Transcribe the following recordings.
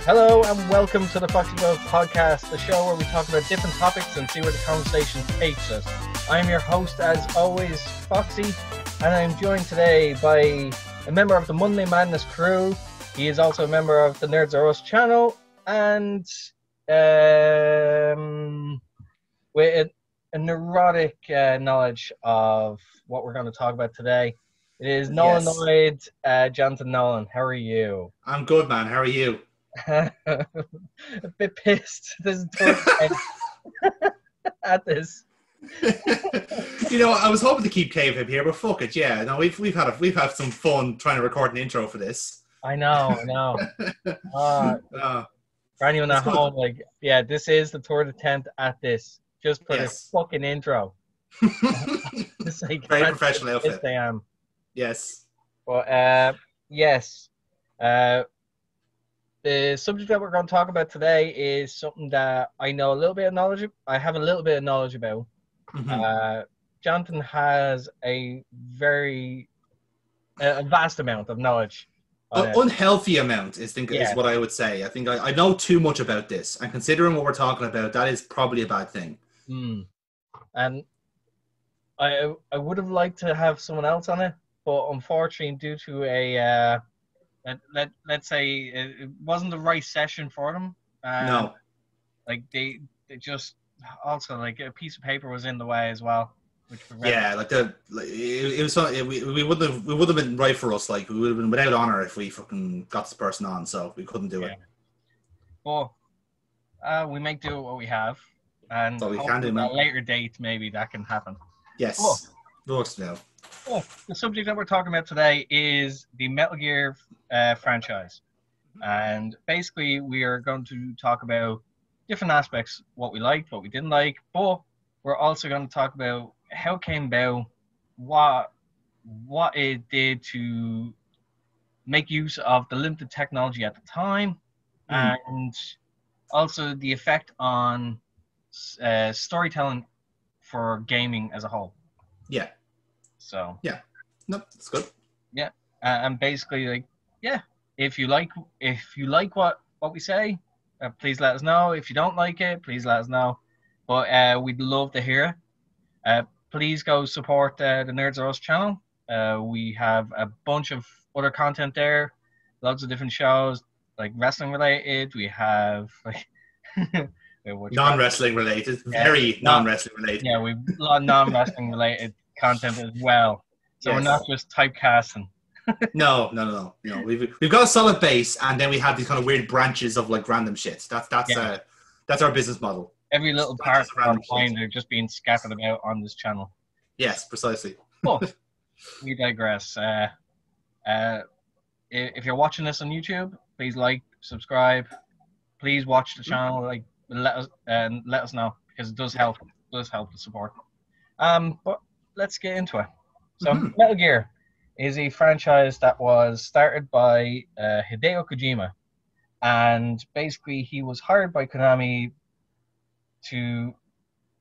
Hello and welcome to the Foxy podcast, the show where we talk about different topics and see where the conversation takes us. I'm your host, as always, Foxy, and I'm joined today by a member of the Monday Madness crew. He is also a member of the Nerds Are Us channel, and with a neurotic knowledge of what we're going to talk about today. It is Nolan, Jonathan Nolan. How are you? I'm good, man. How are you? A bit pissed. This is towards at this. I was hoping to keep Cave here, but fuck it. Yeah, no, we've had some fun trying to record an intro for this. I know. For anyone at home, this is the third attempt at this. Just for this fucking intro. Very professional outfit. I am. Yes. But yes. The subject that we're going to talk about today is something that I know a little bit of knowledge. I have a little bit of knowledge about. Mm-hmm. Jonathan has a vast amount of knowledge. Unhealthy amount is what I would say. I think I know too much about this, and considering what we're talking about, that is probably a bad thing. And I would have liked to have someone else on it, but unfortunately, due to let's say it wasn't the right session for them. No. They just also a piece of paper was in the way as well. Which it was we would have been right for us. We would have been without honor if we fucking got this person on, so we couldn't do it. Well, we make do with what we have, and so we can do, man. At a later date maybe that can happen. Yes. Works now. The subject that we're talking about today is the Metal Gear franchise. And basically, we are going to talk about different aspects, what we liked, what we didn't like, but we're also going to talk about how it came about, what it did to make use of the limited technology at the time, and also the effect on storytelling for gaming as a whole. Yeah. So yeah, no, that's good. Yeah, and basically, if you like what we say, please let us know. If you don't like it, please let us know. But we'd love to hear it. Please go support the Nerds Are Us channel. We have a bunch of other content there, lots of different shows, wrestling related. We have non-wrestling related, very non-wrestling related. Yeah, we've a lot of non-wrestling related content as well. So We're not just typecasting. No. We've got a solid base, and then we have these kind of weird branches of random shit. That's our business model. Every little part of our mind are just being scattered about on this channel. Yes, precisely. But we digress. If you're watching this on YouTube, please subscribe. Please watch the channel. Let us know, because it does help. It does help the support. But let's get into it. So, Metal Gear is a franchise that was started by Hideo Kojima, and basically he was hired by Konami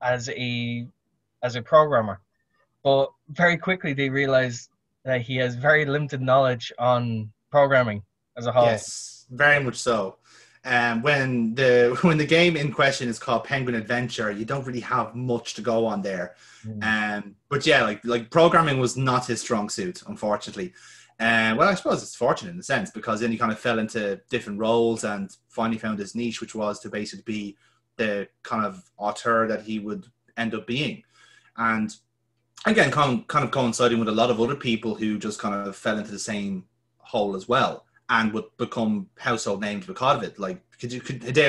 as a programmer, but very quickly they realized that he has very limited knowledge on programming as a whole. Yes, very much so. When the game in question is called Penguin Adventure, you don't really have much to go on there. But yeah, programming was not his strong suit, unfortunately. Well, I suppose it's fortunate in a sense, because then he kind of fell into different roles and finally found his niche, which was to basically be the kind of auteur that he would end up being. And again, kind of coinciding with a lot of other people who just kind of fell into the same hole as well, and would become household names because of it. Hideo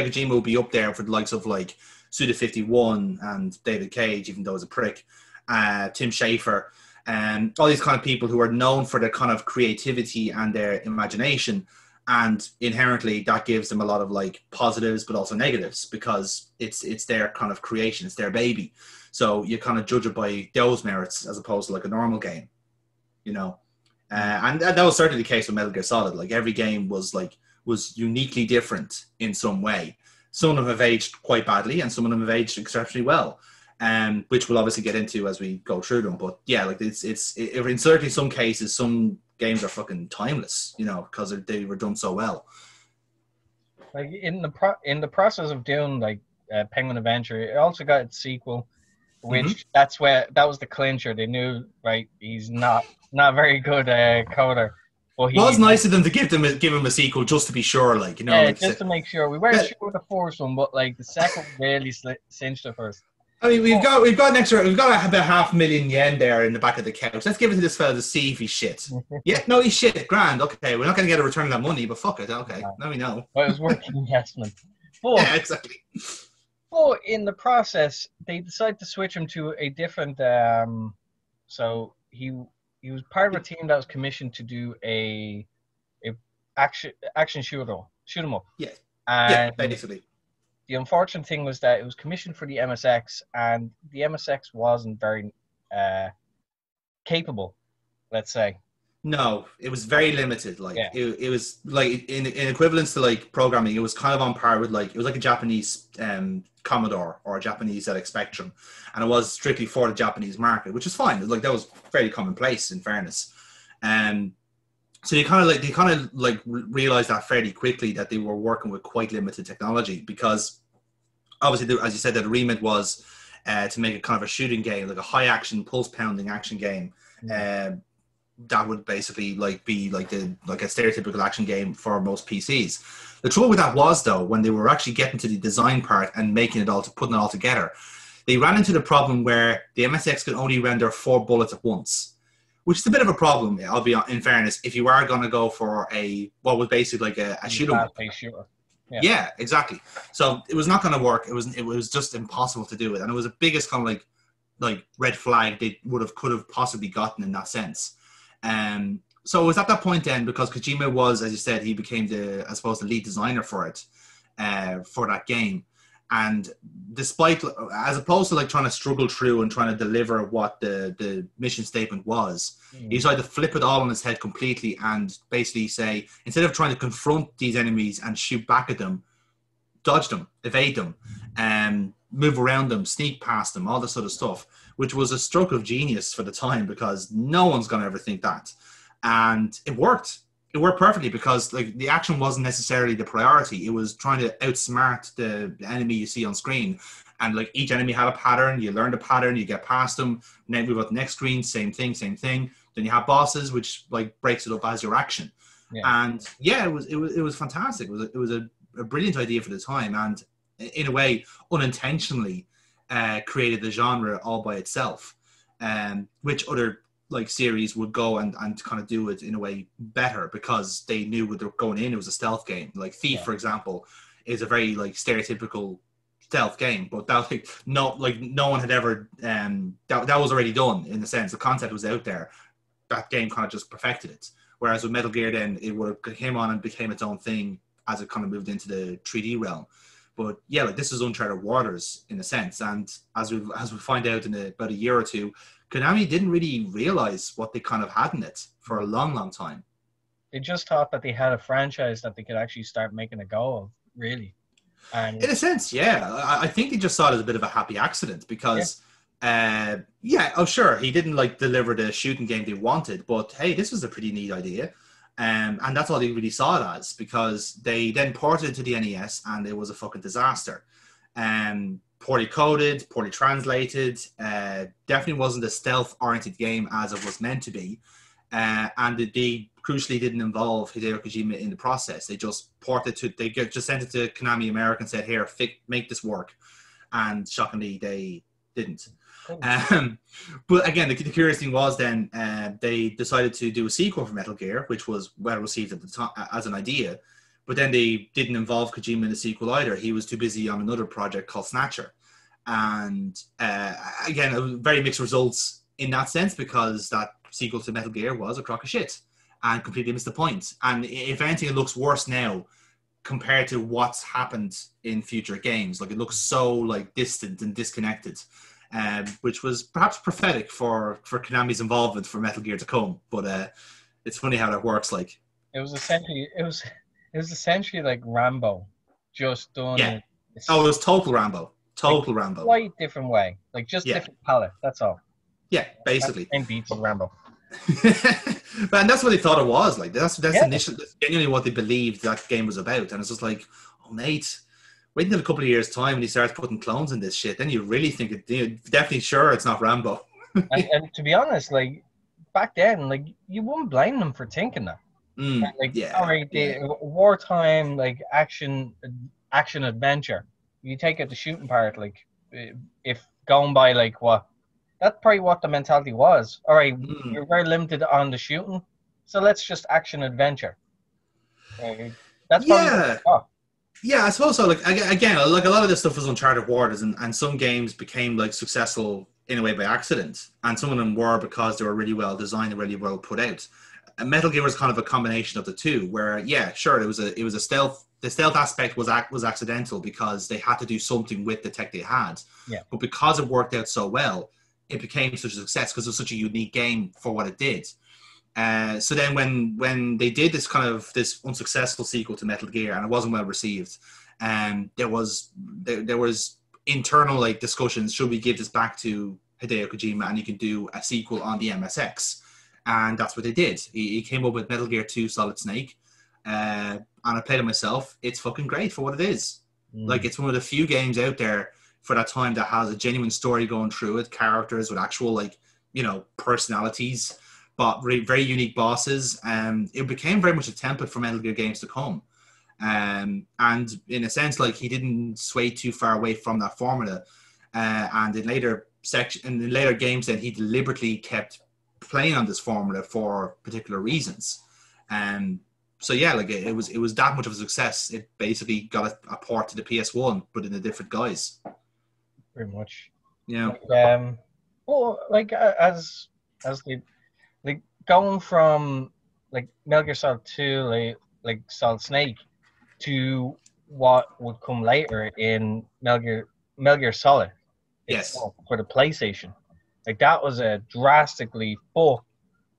Kojima would be up there for the likes of Suda51 and David Cage, even though he's a prick, Tim Schafer, and all these kind of people who are known for their kind of creativity and their imagination. And inherently that gives them a lot of positives, but also negatives, because it's their kind of creation, it's their baby. So you kind of judge it by those merits as opposed to a normal game, and that was certainly the case with Metal Gear Solid. Every game was uniquely different in some way. Some of them have aged quite badly, and some of them have aged exceptionally well, which we'll obviously get into as we go through them. But yeah, it's in certainly some cases, some games are fucking timeless, because they were done so well. Like in the process of doing like Penguin Adventure, it also got its sequel, Hmm. which that was the clincher. They knew, right, he's not very good coder, but Was he nice of them to give him a sequel just to be sure, like yeah, like just to make sure. We weren't sure with the first one, but like the second one really cinched it first. I mean, Oh, we've got an extra, we've got about $500,000 there in the back of the couch. Let's give it to this fella to see if he's shit. Yeah, no, he's shit. Grand. Okay, we're not going to get a return on that money, but fuck it. Okay, now we know. but it was worth the investment. Yeah, But exactly. but in the process, they decided to switch him to a different. So he was part of a team that was commissioned to do a action shoot 'em up, Yeah, yeah, and basically. the unfortunate thing was that it was commissioned for the MSX, and the MSX wasn't very uh, capable, let's say. No, it was very limited. Like Yeah. it was like in equivalence to like programming, it was kind of on par with like it was like a Japanese Commodore or a Japanese ZX Spectrum, and it was strictly for the Japanese market, which is fine. Like that was fairly commonplace in fairness. Um, so they kind of like realized that fairly quickly that they were working with quite limited technology because obviously, as you said, that the remit was to make it kind of a shooting game, like a high action, pulse pounding action game. Mm. That would basically like be like a stereotypical action game for most PCs. The trouble with that was though, when they were actually getting to the design part and making it all to putting it all together, they ran into the problem where the MSX could only render 4 bullets at once, which is a bit of a problem. I'll be in fairness, if you are going to go for what was basically like a shoot 'em up. Fast-paced shooter. Yeah. Yeah, exactly. So it was not going to work. It was just impossible to do it, and it was the biggest kind of like red flag they could have possibly gotten in that sense. So it was at that point then, because Kojima was, as you said, he became I suppose, the lead designer for it, for that game. And despite, as opposed to like trying to struggle through and trying to deliver what the mission statement was, he decided to flip it all on his head completely and basically say, instead of trying to confront these enemies and shoot back at them, dodge them, evade them, move around them, sneak past them, all this sort of stuff, which was a stroke of genius for the time because no one's going to ever think that. And it worked. It worked perfectly because like the action wasn't necessarily the priority. It was trying to outsmart the enemy you see on screen. And like each enemy had a pattern. You learn the pattern, you get past them, then move on to the next screen, same thing. Then you have bosses, which like breaks it up as your action. Yeah. And yeah, it was fantastic. It was a brilliant idea for the time, and in a way, unintentionally created the genre all by itself, which other like series would go and kind of do it in a way better because they knew what they were going in. It was a stealth game. Like Thief, for example, is a very like stereotypical stealth game, but that no one had ever that was already done in the sense the concept was out there. That game kind of just perfected it. Whereas with Metal Gear, then it came on and became its own thing as it kind of moved into the 3D realm. But yeah, like this is uncharted waters in a sense, and as we find out in about a year or two, Konami didn't really realize what they kind of had in it for a long, long time. They just thought that they had a franchise that they could actually start making a go of, really. And in a sense, yeah, I think they just saw it as a bit of a happy accident because, oh sure, he didn't like deliver the shooting game they wanted, but hey, this was a pretty neat idea. And that's all they really saw it as, because they then ported it to the NES and it was a fucking disaster. Poorly coded, poorly translated, definitely wasn't a stealth-oriented game as it was meant to be. And they crucially didn't involve Hideo Kojima in the process. They just just sent it to Konami America and said, here, make this work. And shockingly, they didn't. But again, the curious thing was then they decided to do a sequel for Metal Gear, which was well received at the time as an idea. But then they didn't involve Kojima in the sequel either. He was too busy on another project called Snatcher. And again, very mixed results in that sense, because that sequel to Metal Gear was a crock of shit and completely missed the point. And if anything, it looks worse now compared to what's happened in future games. Like it looks so like distant and disconnected. Which was perhaps prophetic for Konami's involvement for Metal Gear to come, but it's funny how that works. Like it was essentially like Rambo, just done. Yeah. It was total Rambo. Total Rambo. Quite different way, like just different palette. That's all. Yeah, basically. And beats of Rambo. And that's what they thought it was. Like that's genuinely what they believed that game was about, and it's just like, oh mate, wait until a couple of years' time when he starts putting clones in this shit. Then you really think you're definitely sure it's not Rambo. And to be honest, like back then, like you wouldn't blame them for thinking that. Like, all right, the wartime like action adventure. You take out the shooting part, like if going by like what that's probably what the mentality was. All right, we're very limited on the shooting, so let's just action adventure. That's probably yeah, I suppose so. Like again, like a lot of this stuff was Uncharted Waters, and some games became like successful in a way by accident, and some of them were because they were really well designed and really well put out. And Metal Gear was kind of a combination of the two, where yeah, sure, it was a stealth. The stealth aspect was accidental because they had to do something with the tech they had. Yeah. But because it worked out so well, it became such a success because it was such a unique game for what it did. So then when they did this unsuccessful sequel to Metal Gear and it wasn't well received, there was internal like discussions, should we give this back to Hideo Kojima and he can do a sequel on the MSX? And that's what they did. He came up with Metal Gear 2 Solid Snake, and I played it myself. It's fucking great for what it is. Like, it's one of the few games out there for that time that has a genuine story going through it, characters with actual, like, you know, personalities, but very unique bosses. It became very much a template for Metal Gear games to come. And in a sense, like, he didn't sway too far away from that formula. And in later games, then he deliberately kept playing on this formula for particular reasons. So yeah, like it was that much of a success. It basically got a port to the PS1, but in a different guise. Pretty much. Yeah. Well, like as the like going from like Metal Gear Solid 2, like Solid Snake, to what would come later in Metal Gear Solid. Yes. For the PlayStation. Like that was a drastically, but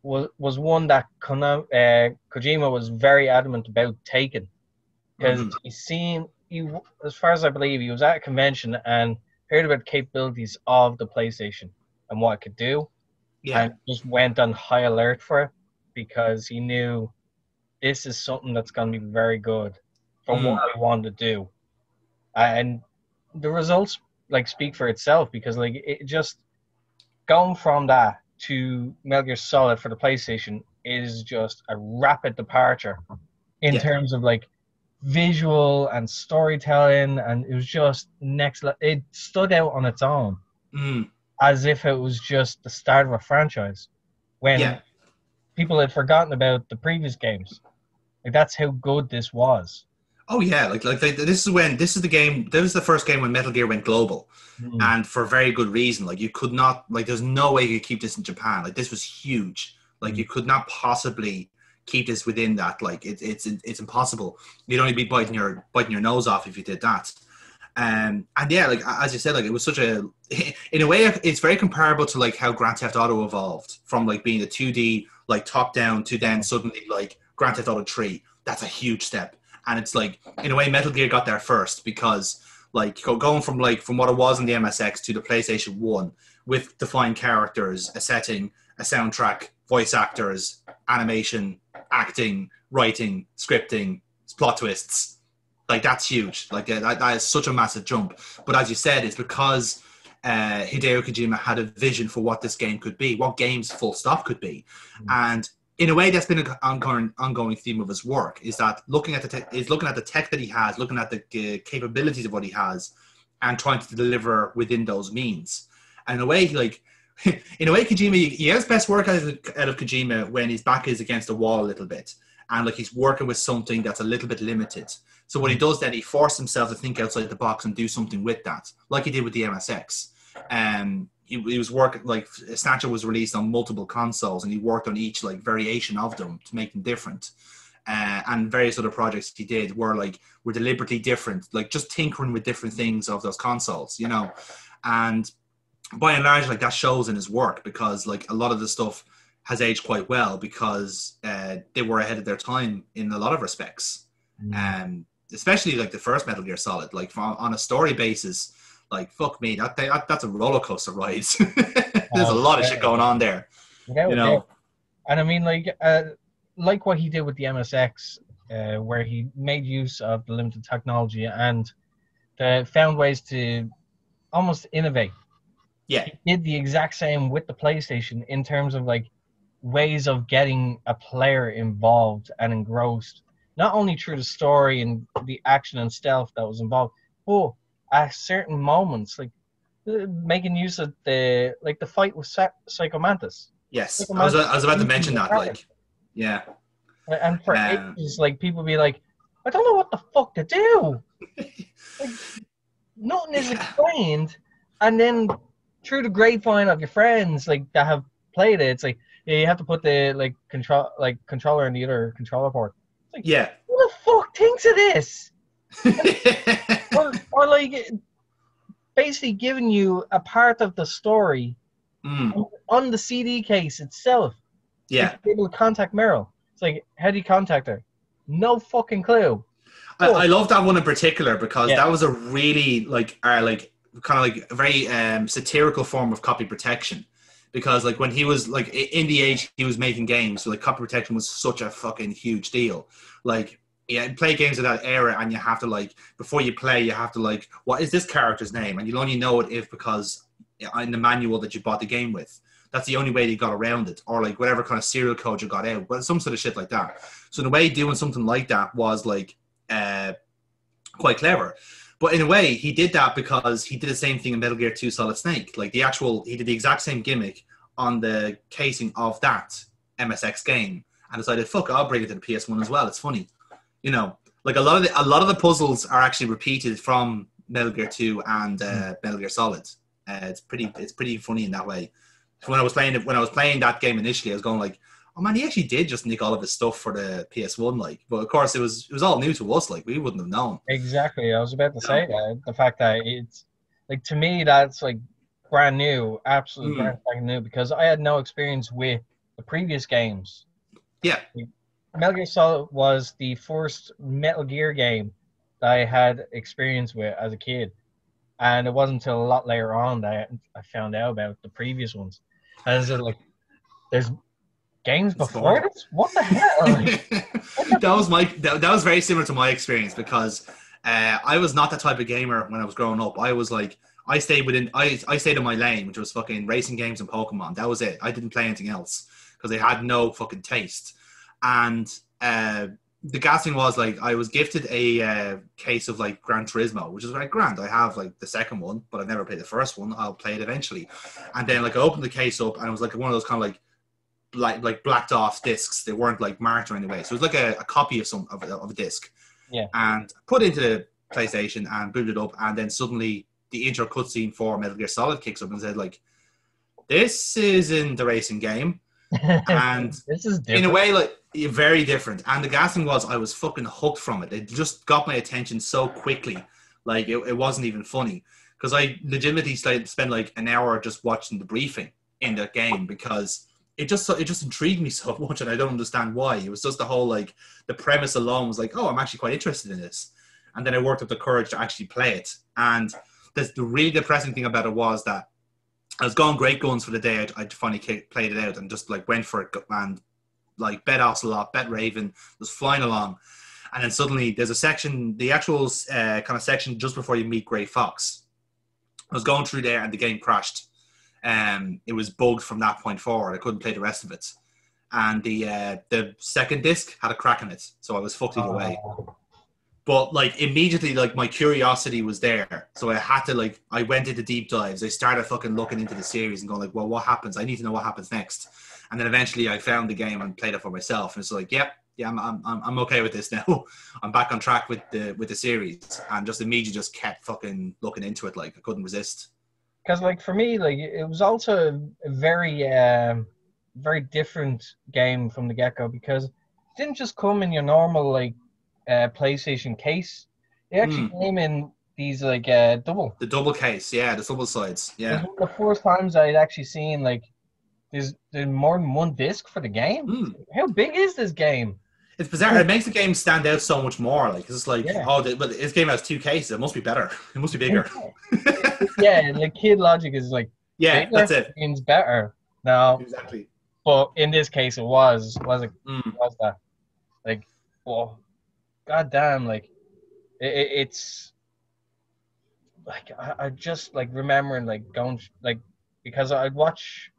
was one that Kojima was very adamant about taking, because as far as I believe, he was at a convention and heard about the capabilities of the PlayStation and what it could do, and just went on high alert for it because he knew this is something that's going to be very good for what I want to do, and the results like speak for itself because like it just. Going from that to Metal Gear Solid for the PlayStation is just a rapid departure in terms of like visual and storytelling, and it was just next level. It stood out on its own as if it was just the start of a franchise when people had forgotten about the previous games. Like that's how good this was. Oh yeah, like this is the first game when Metal Gear went global, and for very good reason. Like you could not, like there's no way you could keep this in Japan. Like this was huge. Like you could not possibly keep this within that. Like it's impossible. You'd only be biting your nose off if you did that. And yeah, like as you said, like it was such a, in a way, it's very comparable to like how Grand Theft Auto evolved from like being a 2D like top down to then suddenly like Grand Theft Auto 3. That's a huge step. And it's like, in a way, Metal Gear got there first because, like, going from what it was in the MSX to the PlayStation 1 with defined characters, a setting, a soundtrack, voice actors, animation, acting, writing, scripting, plot twists. Like, that's huge. Like, that is such a massive jump. But as you said, it's because Hideo Kojima had a vision for what this game could be, what games full stop could be. And in a way, that's been an ongoing theme of his work. Is that looking at the tech that he has, looking at the capabilities of what he has, and trying to deliver within those means. And in a way, Kojima, he has best work out of Kojima when his back is against the wall a little bit, and like he's working with something that's a little bit limited. So what he does then, he forces himself to think outside the box and do something with that, like he did with the MSX. He was working, like Snatcher was released on multiple consoles, and he worked on each like variation of them to make them different. And various other projects he did were deliberately different, like just tinkering with different things of those consoles, you know. And by and large, like that shows in his work because like a lot of the stuff has aged quite well because they were ahead of their time in a lot of respects. Especially like the first Metal Gear Solid, like on a story basis. Like, fuck me, that's a roller coaster ride. There's a lot of shit going on there. You know? And I mean, like what he did with the MSX, where he made use of the limited technology and found ways to almost innovate. Yeah. He did the exact same with the PlayStation in terms of like ways of getting a player involved and engrossed, not only through the story and the action and stealth that was involved, but at certain moments, like making use of the fight with Psycho Mantis. Yes. Psycho I Mantis was about to mention the that. character. Like, yeah. And for Um, ages, like people be like, I don't know what the fuck to do. Like nothing is yeah. explained, and then through the grapevine of your friends like that have played it, it's like yeah, you have to put the controller in the other controller port. It's like Yeah. who the fuck thinks of this? Or like basically giving you a part of the story on the CD case itself. Like Yeah. you're able to contact Meryl. It's like how do you contact her? No fucking clue. I love that one in particular because Yeah. that was a really like kind of like a very satirical form of copy protection. Because like when he was like in the age he was making games, so like copy protection was such a fucking huge deal. Like yeah, play games of that era, and you have to like before you play, you have to like what is this character's name, and you'll only know it if because in the manual that you bought the game with. That's the only way they got around it, or like whatever kind of serial code you got out, but some sort of shit like that. So in a way, doing something like that was like quite clever. But in a way, he did that because he did the same thing in Metal Gear 2 Solid Snake. Like he did the exact same gimmick on the casing of that MSX game, and decided, fuck, I'll bring it to the PS1 as well. It's funny, you know. Like a lot of the puzzles are actually repeated from Metal Gear 2 and Metal Gear Solid. It's pretty funny in that way. So when I was playing that game initially, I was going like, oh man, he actually did just nick all of his stuff for the PS1, like. But of course, it was all new to us, like we wouldn't have known. Exactly. I was about to say that. The fact that it's like to me that's like brand new, absolutely brand spanking new because I had no experience with the previous games. Yeah. Like, Metal Gear Solid was the first Metal Gear game that I had experience with as a kid. And it wasn't until a lot later on that I found out about the previous ones. And it's like there's games before this? What the hell? That was very similar to my experience because I was not that type of gamer when I was growing up. I was like I stayed in my lane, which was fucking racing games and Pokemon. That was it. I didn't play anything else because I had no fucking taste. And the gas thing was like I was gifted a case of like Gran Turismo, which is like grand. I have like the second one, but I've never played the first one. I'll play it eventually. And then like I opened the case up and it was like one of those kind of like blacked off discs. They weren't like marked or anyway. So it was like a copy of a disc. Yeah. And put it into the PlayStation and booted it up, and then suddenly the intro cutscene for Metal Gear Solid kicks up and said like, "This isn't the racing game," and this is different. in a way like very different. And the gas thing was I was fucking hooked from it. It just got my attention so quickly. Like it wasn't even funny because I legitimately spent like an hour just watching the briefing in the game because it just intrigued me so much, and I don't understand why. It was just the whole like the premise alone was like, oh, I'm actually quite interested in this, and then I worked up the courage to actually play it. And the really depressing thing about it was that I was going great guns for the day. I finally played it out and just like went for it and like bet Ocelot, bet Raven, was flying along, and then suddenly there's a section, the actual kind of section just before you meet Grey Fox. I was going through there and the game crashed. It was bugged from that point forward. I couldn't play the rest of it, and the second disc had a crack in it, so I was fucked either way. But like immediately, like my curiosity was there, so I had to like I went into deep dives. I started fucking looking into the series and going like, well, what happens? I need to know what happens next. And then eventually, I found the game and played it for myself, and it's like, yep, yeah, I'm okay with this now. I'm back on track with the series, and just immediately just kept fucking looking into it. Like I couldn't resist. Because like for me, like it was also a very very different game from the get-go because it didn't just come in your normal like PlayStation case. It actually came in these like double. The double case, yeah, the double sides, yeah. It was one of the first times I'd actually seen like there's more than one disc for the game. How big is this game? It's bizarre. It makes the game stand out so much more. Like it's like, but this game has two cases. It must be better. It must be bigger. Yeah, the kid logic is like, yeah, that's it. Means better. No, exactly. But in this case, it was that like, well, God damn, like it's like I just like remembering like going like because I'd watch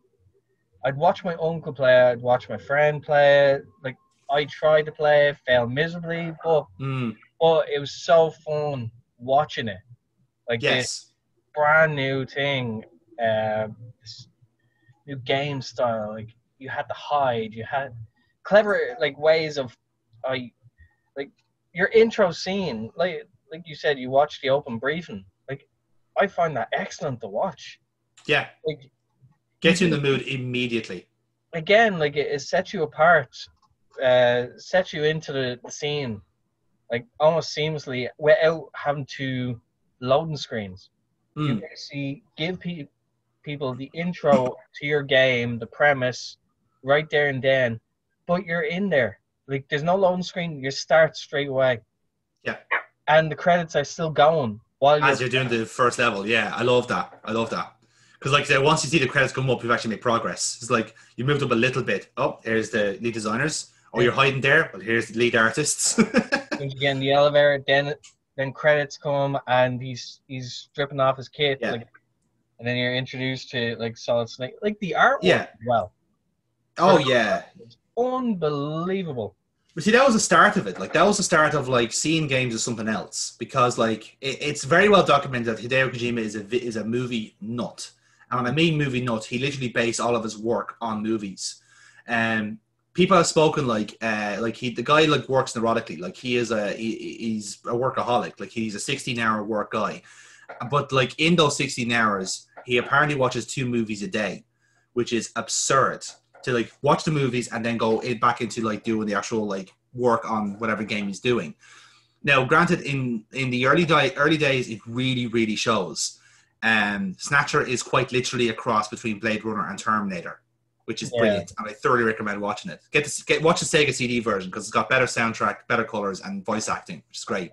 my uncle play, I'd watch my friend play. Like I tried to play, failed miserably, but it was so fun watching it. Like this Yes. brand new thing, this new game style. Like you had to hide, you had clever like ways of I like your intro scene. Like you said, you watched the open briefing. Like I find that excellent to watch. Yeah. Like you Gets you in just the mood immediately. again, like it sets you apart, sets you into the scene, like almost seamlessly without having to loading screens. You Mm. basically give people the intro to your game, the premise, right there and then, but you're in there. Like there's no loading screen. You start straight away, Yeah. and the credits are still going while you're As you're doing the first level. Yeah, I love that. I love that. Because like I said, once you see the credits come up, you've actually made progress. It's like you moved up a little bit. Oh, here's the lead designers. Oh, you're hiding there. Well, here's the lead artists. once you get in the elevator, then credits come and he's stripping off his kit, Yeah. like, and then you're introduced to like Solid Snake, like the artwork Yeah. as well. Oh, yeah. It's unbelievable. But see, that was the start of it. Like, that was the start of, like, seeing games as something else. Because, like, it's very well documented that Hideo Kojima is a movie nut. And when I mean movie nut, he literally based all of his work on movies. People have spoken the guy like works neurotically. Like he's a workaholic. Like he's a 16-hour work guy. But like in those 16 hours, he apparently watches 2 movies a day, which is absurd. To like watch the movies and then go back into like doing the actual like work on whatever game he's doing. Now, granted, in the early days, it really, really shows. Snatcher is quite literally a cross between Blade Runner and Terminator, which is brilliant, and I thoroughly recommend watching it. Watch the Sega CD version because it's got better soundtrack, better colors, and voice acting, which is great.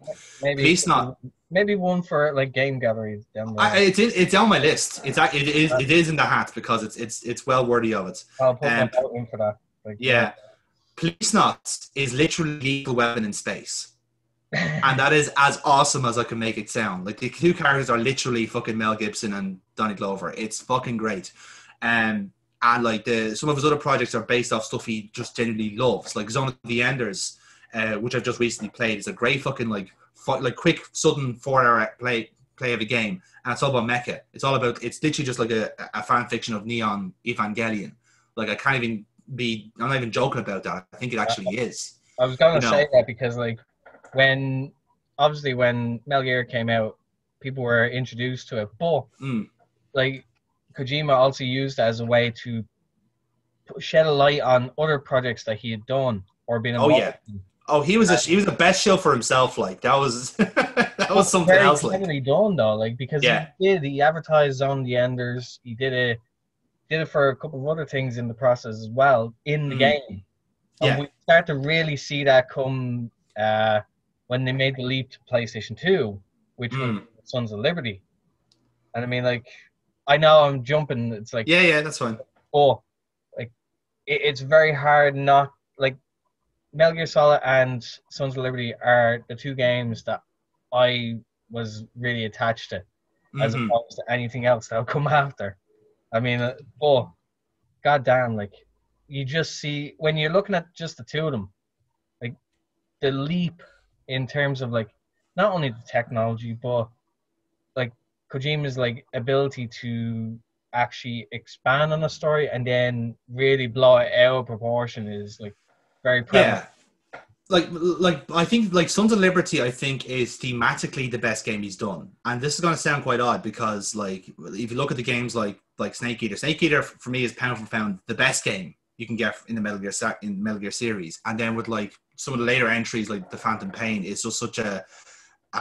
Maybe one for like game galleries down there. It's on my list. It is in the hat because it's well worthy of it. I'll put my vote in for that. Like, yeah. Police Knots is literally Lethal Weapon in space. And that is as awesome as I can make it sound. Like the 2 characters are literally fucking Mel Gibson and Donnie Glover. It's fucking great. And like some of his other projects are based off stuff he just genuinely loves. Like Zone of the Enders, which I've just recently played, is a great fucking like quick, sudden 4-hour play of a game. And it's all about mecha. It's literally just like a fan fiction of Neon Evangelion. Like I'm not even joking about that. I think it actually is. I was going to say that because like when Metal Gear came out, people were introduced to it, but like Kojima also used it as a way to shed a light on other projects that he had done or been involved in. Oh, he was the best show for himself. Like that was something else. Like very done though, like because he advertised on the Enders. He did it for a couple of other things in the process as well in the game. And we start to really see that come when they made the leap to PlayStation 2, which was Sons of Liberty. And I mean, like, I know I'm jumping. It's like that's fine. Oh, like it's very hard not like Metal Gear Solid and Sons of Liberty are the 2 games that I was really attached to, as opposed to anything else that'll come after. I mean, goddamn, like you just see when you're looking at just the 2 of them, like the leap in terms of like not only the technology but like Kojima's like ability to actually expand on a story and then really blow it out of proportion is like very prevalent. Like I think like Sons of Liberty I think is thematically the best game he's done. And this is going to sound quite odd because like if you look at the games like Snake Eater for me is pound for pound the best game you can get in the Metal Gear series. And then with like some of the later entries like the Phantom Pain is just such a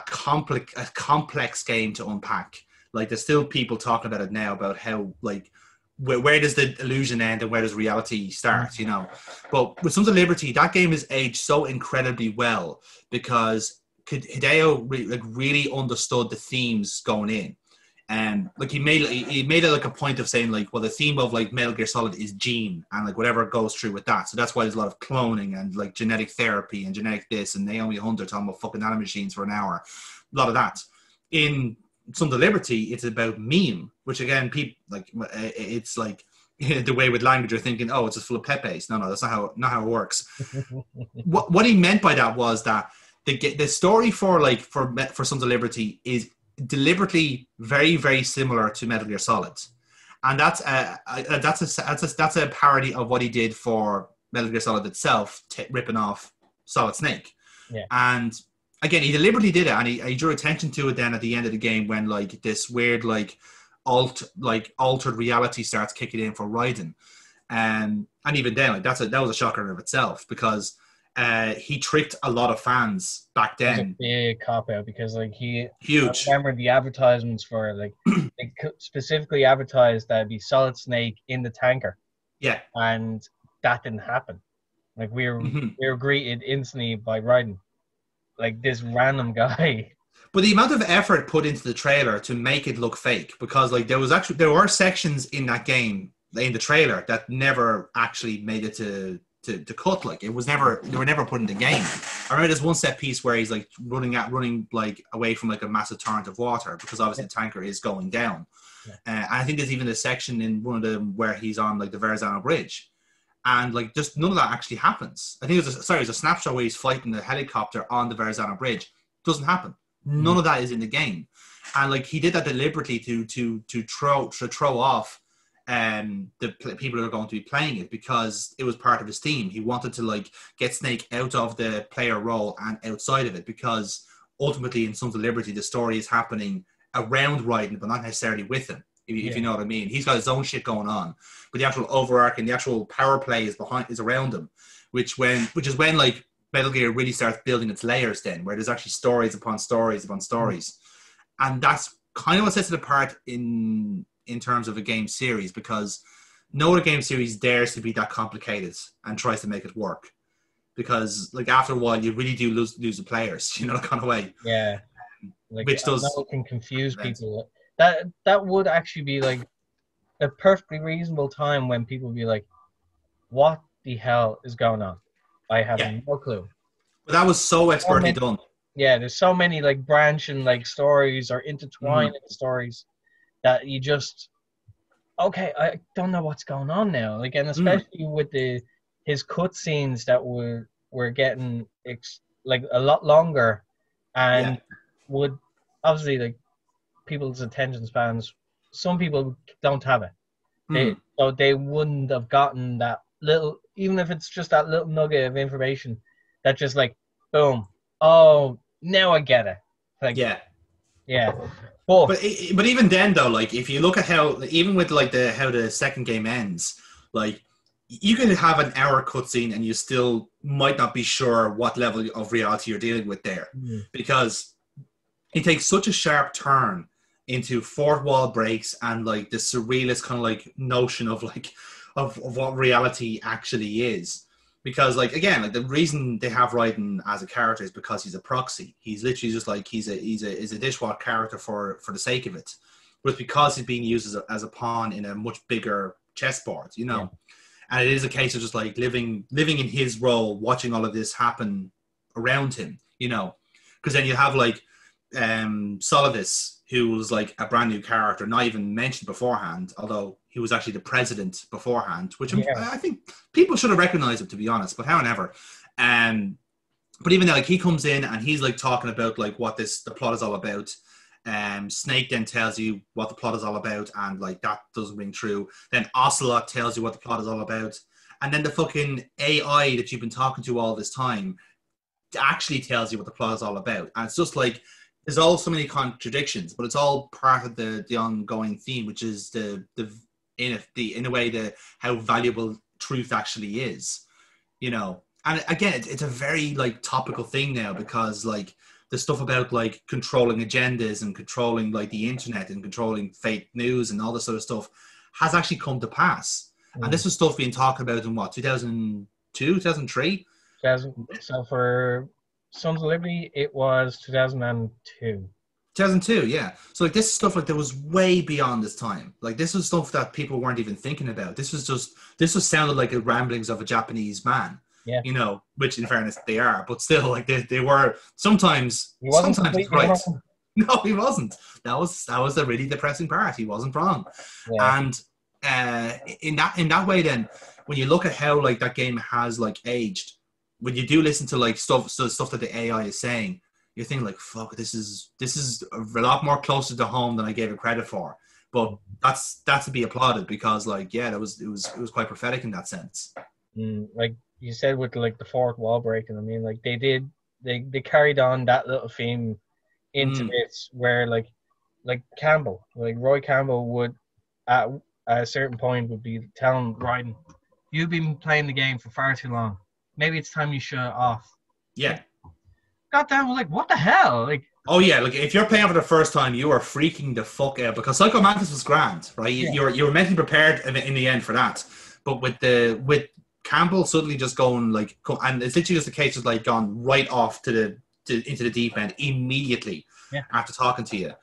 complex game to unpack. Like there's still people talking about it now about how like where does the illusion end and where does reality start, you know? But with Sons of Liberty, that game is aged so incredibly well because Hideo really understood the themes going in. Like he made it like a point of saying like, well, the theme of like Metal Gear Solid is gene and like whatever goes through with that. So that's why there's a lot of cloning and like genetic therapy and genetic this, and Naomi Hunter talking about fucking nanomachines for an hour. A lot of that. In Sons of Liberty, it's about meme, which again, people like it's like the way with language are thinking, oh, it's just full of pepes. No, that's not how it works. What he meant by that was that the story for Sons of Liberty is deliberately very, very similar to Metal Gear Solid, and that's a parody of what he did for Metal Gear Solid itself, ripping off Solid Snake. Yeah. And again, he deliberately did it, and he drew attention to it then at the end of the game when like this weird altered reality starts kicking in for Raiden, and even then like that was a shocker in of itself because he tricked a lot of fans back then. It was a big cop out because like huge. I remember the advertisements for like they specifically advertised that it'd be Solid Snake in the tanker. Yeah, and that didn't happen. Like we were greeted instantly by Raiden, like this random guy. But the amount of effort put into the trailer to make it look fake, because like there were sections in that game in the trailer that never actually made it to cut. Like they were never put in the game. I remember there's one set piece where he's like running like away from like a massive torrent of water because obviously the tanker is going down. Yeah. And I think there's even a section in one of them where he's on like the Verrazano Bridge, and like just none of that actually happens. I think there's a snapshot where he's fighting the helicopter on the Verrazano Bridge. Doesn't happen. None of that is in the game, and like he did that deliberately to throw off the people that are going to be playing it, because it was part of his theme. He wanted to like get Snake out of the player role and outside of it, because ultimately in Sons of Liberty the story is happening around Raiden but not necessarily with him, if you know what I mean. He's got his own shit going on, but the actual overarching, the actual power play is around him, which is when like Metal Gear really starts building its layers then, where there's actually stories upon stories upon stories. And that's kind of what sets it apart in terms of a game series, because no other game series dares to be that complicated and tries to make it work. Because like after a while, you really do lose the players, you know, that kind of way. Yeah. Like, which does... That can confuse people. That would actually be like a perfectly reasonable time when people would be like, what the hell is going on? I have no clue. But that was so expertly done. Yeah, there's so many like branching like stories or intertwining stories that you just I don't know what's going on now. Like, and especially with his cutscenes that were getting like a lot longer, and would obviously like people's attention spans. Some people don't have it, so they wouldn't have gotten that little, even if it's just that little nugget of information that just like boom, oh, now I get it. Like, yeah. But even then though, like if you look at how, even with like how the second game ends, like you can have an hour cutscene and you still might not be sure what level of reality you're dealing with there, because it takes such a sharp turn into fourth wall breaks and like the surrealist kind of like notion of like of what reality actually is. Because like again, like the reason they have Raiden as a character is because he's a proxy. He's literally just like he's a dishwasher character for the sake of it, but it's because he's being used as a pawn in a much bigger chessboard, you know. And it is a case of just like living in his role, watching all of this happen around him, you know. Because then you have like Solidus, who was like a brand new character, not even mentioned beforehand, although he was actually the president beforehand, which I think people should have recognized him, to be honest, but however. But even then, like he comes in and he's like talking about like what the plot is all about. Snake then tells you what the plot is all about, and like that doesn't ring true. Then Ocelot tells you what the plot is all about, and then the fucking AI that you've been talking to all this time actually tells you what the plot is all about. And it's just like there's all so many contradictions, but it's all part of the ongoing theme, which is in a way how valuable truth actually is, you know. And again, it's a very like topical thing now, because like the stuff about like controlling agendas and controlling like the internet and controlling fake news and all this sort of stuff has actually come to pass. And this was stuff being talked about in what, 2002, 2003? So for Sons of Liberty, it was 2002. 2002, yeah. So like this is stuff like that was way beyond this time. Like this was stuff that people weren't even thinking about. This was sounded like the ramblings of a Japanese man. Yeah. You know, which in fairness they are, but still like they were sometimes He wasn't sometimes it's completely right. wrong. No, he wasn't. That was the really depressing part. He wasn't wrong. Yeah. And in that way, then when you look at how like that game has like aged, when you do listen to like stuff that the AI is saying, you're thinking like, fuck, this is a lot more closer to home than I gave it credit for. But that's to be applauded because like it was quite prophetic in that sense. Like you said with like the fourth wall breaking, I mean, like they carried on that little theme into this where like Roy Campbell would at a certain point would be telling Ryden, "You've been playing the game for far too long. Maybe it's time you shut it off." Yeah. God damn, like what the hell? Like, oh yeah, like if you're playing for the first time, you are freaking the fuck out because Psycho Mantis was grand, right? You were mentally prepared in the end for that. But with Campbell suddenly just going like, and it's literally just a case of like gone right off into the deep end immediately after talking to you.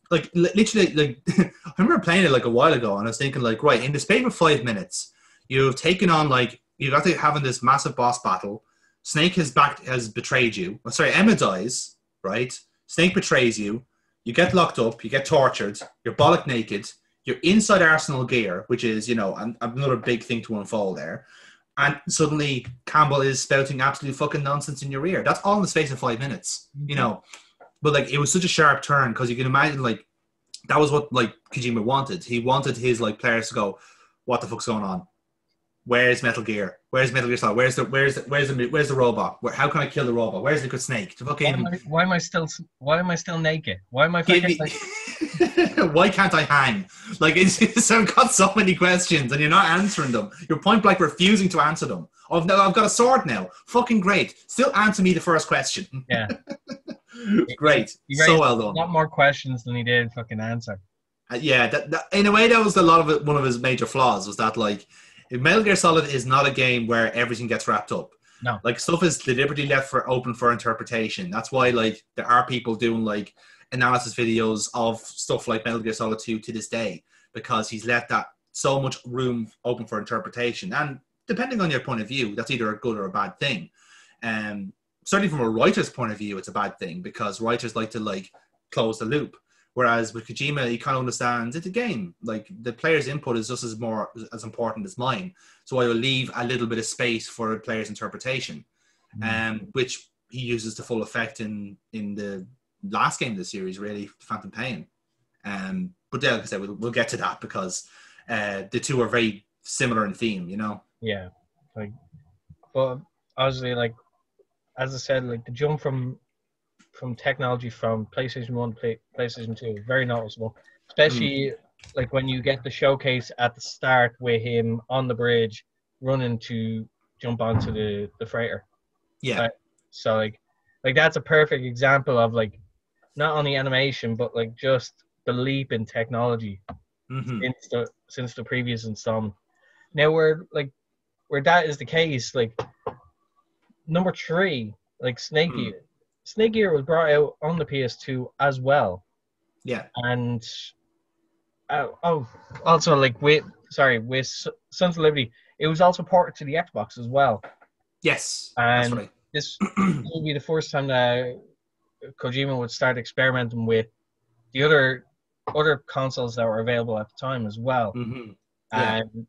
Like literally, like I remember playing it like a while ago, and I was thinking like, right, in the space of 5 minutes, you've taken on like you got to having this massive boss battle. Snake has betrayed you. Oh, sorry, Emma dies, right? Snake betrays you. You get locked up. You get tortured. You're bollock naked. You're inside Arsenal gear, which is, another big thing to unfold there. And suddenly Campbell is spouting absolute fucking nonsense in your ear. That's all in the space of 5 minutes, But like, it was such a sharp turn because you can imagine like that was what like Kojima wanted. He wanted his like players to go, "What the fuck's going on? Where's Metal Gear? Where's Metal Gear Solid? Where's the robot? How can I kill the robot? Where's Liquid Snake? Why am I still naked? Why am I fucking Why can't I hang? Like I've got so many questions and you're not answering them. You're point blank refusing to answer them. Oh no, I've got a sword now. Fucking great. Still answer me the first question. Yeah. Great. He so well done. A lot more questions than he did fucking answer. That in a way that was one of his major flaws was that like Metal Gear Solid is not a game where everything gets wrapped up. No. Like stuff is deliberately left open for interpretation. That's why like there are people doing like analysis videos of stuff like Metal Gear Solid 2 to this day because he's left that so much room open for interpretation. And depending on your point of view, that's either a good or a bad thing. Certainly from a writer's point of view, it's a bad thing because writers like to like close the loop. Whereas with Kojima, he kind of understands it's a game. Like the player's input is just as important as mine. So I will leave a little bit of space for the player's interpretation, which he uses to full effect in the last game of the series, really, Phantom Pain. But like I said, we'll get to that because the two are very similar in theme, Yeah, like, but obviously, like as I said, like the jump from technology from PlayStation 1 to PlayStation 2 very noticeable, especially like when you get the showcase at the start with him on the bridge running to jump onto the freighter. So like that's a perfect example of like not only animation but like just the leap in technology since the previous installment. Now where that is the case, like number 3, like Snake Eater. Snake Eater was brought out on the PS2 as well. Yeah. And also like with Sons of Liberty, it was also ported to the Xbox as well. Yes, and that's right. This will be the first time that Kojima would start experimenting with the other consoles that were available at the time as well. And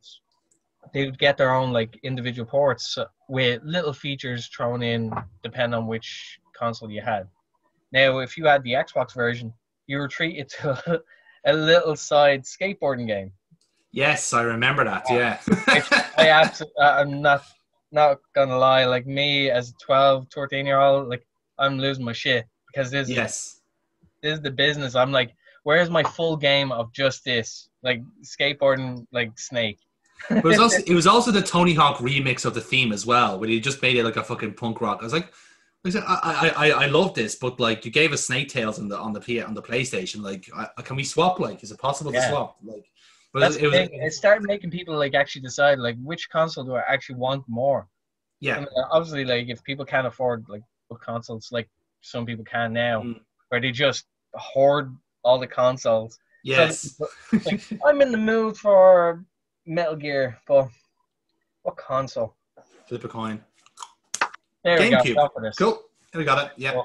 they would get their own like individual ports with little features thrown in depending on which console you had. Now, if you had the Xbox version, you were treated to a little side skateboarding game. Yes, I remember that. Yeah. I'm not gonna lie. Like me as a 12, 13-year-old, like I'm losing my shit because this is the business. I'm like, where's my full game of just this, like skateboarding, like Snake? But it was also the Tony Hawk remix of the theme as well, where he just made it like a fucking punk rock. I was like, I love this, but like you gave us Snake Tales on the PlayStation. Like, can we swap? Like, is it possible to swap? Like, but it started making people like actually decide like which console do I actually want more. Yeah. And, obviously, like if people can't afford like both consoles, like some people can now, where they just hoard all the consoles. So Yes. like I'm in the mood for Metal Gear, but what console? Flip a coin. There we go. GameCube. Go for this. Cool. We got it. Yeah.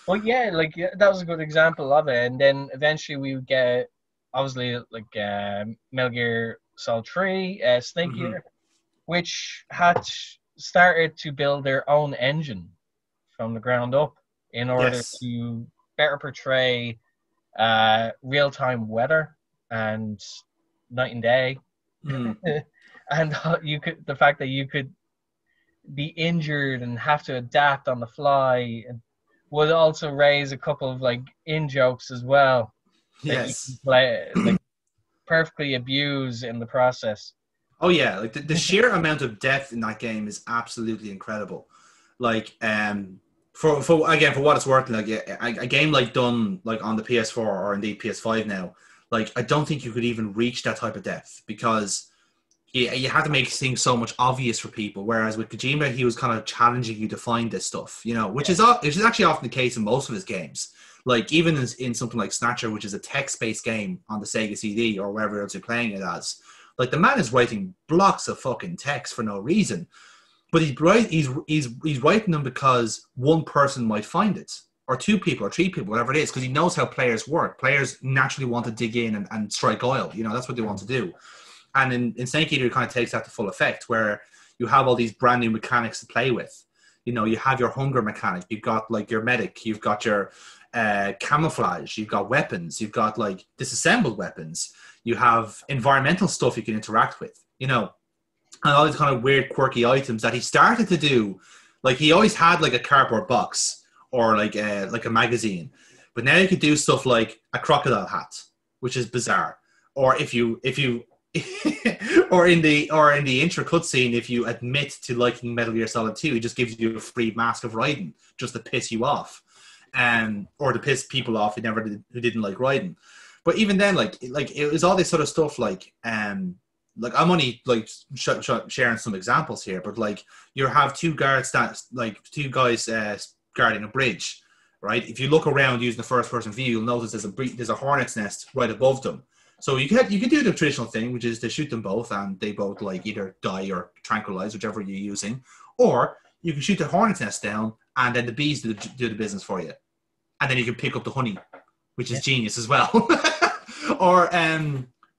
Well, yeah, like that was a good example of it. And then eventually we would get obviously like Metal Gear Solid 3, Snake Hmm. Eater, which had started to build their own engine from the ground up in order Yes. to better portray real-time weather and night and day, Mm. and the fact that you could be injured and have to adapt on the fly, and would also raise a couple of like in jokes as well that you can Yes. play like perfectly abuse in the process. Oh yeah, like the sheer amount of depth in that game is absolutely incredible. Like for again for what it's worth, like a game like done like on the PS4 or indeed PS5 now, like I don't think you could even reach that type of depth because you have to make things so much obvious for people. Whereas with Kojima, he was kind of challenging you to find this stuff, you know, which is actually often the case in most of his games. Like even in something like Snatcher, which is a text-based game on the Sega CD or wherever else you're playing it as, like the man is writing blocks of fucking text for no reason, but he's writing them because one person might find it, or two people, or three people, whatever it is, because he knows how players work. Players naturally want to dig in and strike oil. You know, that's what they want to do. And in Snake Eater, it kind of takes that to full effect, where you have all these brand new mechanics to play with. You know, you have your hunger mechanic, you've got like your medic, you've got your camouflage, you've got weapons, you've got like disassembled weapons, you have environmental stuff you can interact with, you know, and all these kind of weird, quirky items that he started to do. Like he always had like a cardboard box or like a magazine, but now you could do stuff like a crocodile hat, which is bizarre. Or if you or in the intro cutscene, if you admit to liking Metal Gear Solid 2, he just gives you a free Mask of Raiden just to piss you off, or to piss people off who didn't like Raiden. But even then, like it was all this sort of stuff, like I'm only like sharing some examples here, but like you have two guards two guys guarding a bridge, right? If you look around using the first person view, you'll notice there's a hornet's nest right above them. So you can do the traditional thing, which is to shoot them both, and they both like either die or tranquilize, whichever you're using, or you can shoot the hornet's nest down, and then the bees do the business for you, and then you can pick up the honey, which is genius as well. or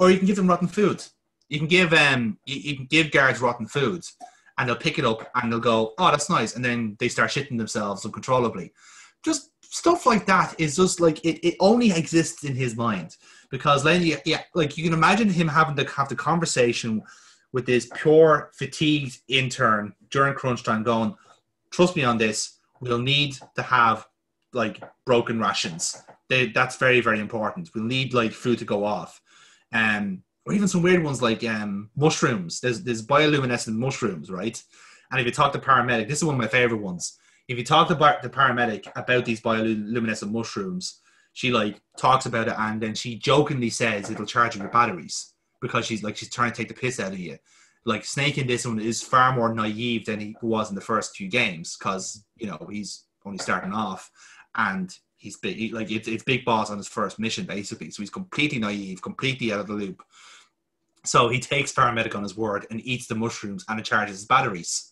you can give them rotten food. You can give guards rotten food, and they'll pick it up and they'll go, "Oh, that's nice," and then they start shitting themselves uncontrollably. Just stuff like that is just like it only exists in his mind. Because then, like you can imagine him having to have the conversation with this pure fatigued intern during crunch time, going, "Trust me on this. We'll need to have like broken rations. That's very, very important. We'll need like food to go off, or even some weird ones like mushrooms. There's bioluminescent mushrooms, right? And if you talk to paramedic, this is one of my favorite ones. If you talk to the paramedic about these bioluminescent mushrooms, she like talks about it, and then she jokingly says it'll charge you your batteries because she's trying to take the piss out of you. Like Snake in this one is far more naive than he was in the first few games because you know he's only starting off and he's big. It's Big Boss on his first mission basically, so he's completely naive, completely out of the loop. So he takes paramedic on his word and eats the mushrooms, and it charges his batteries.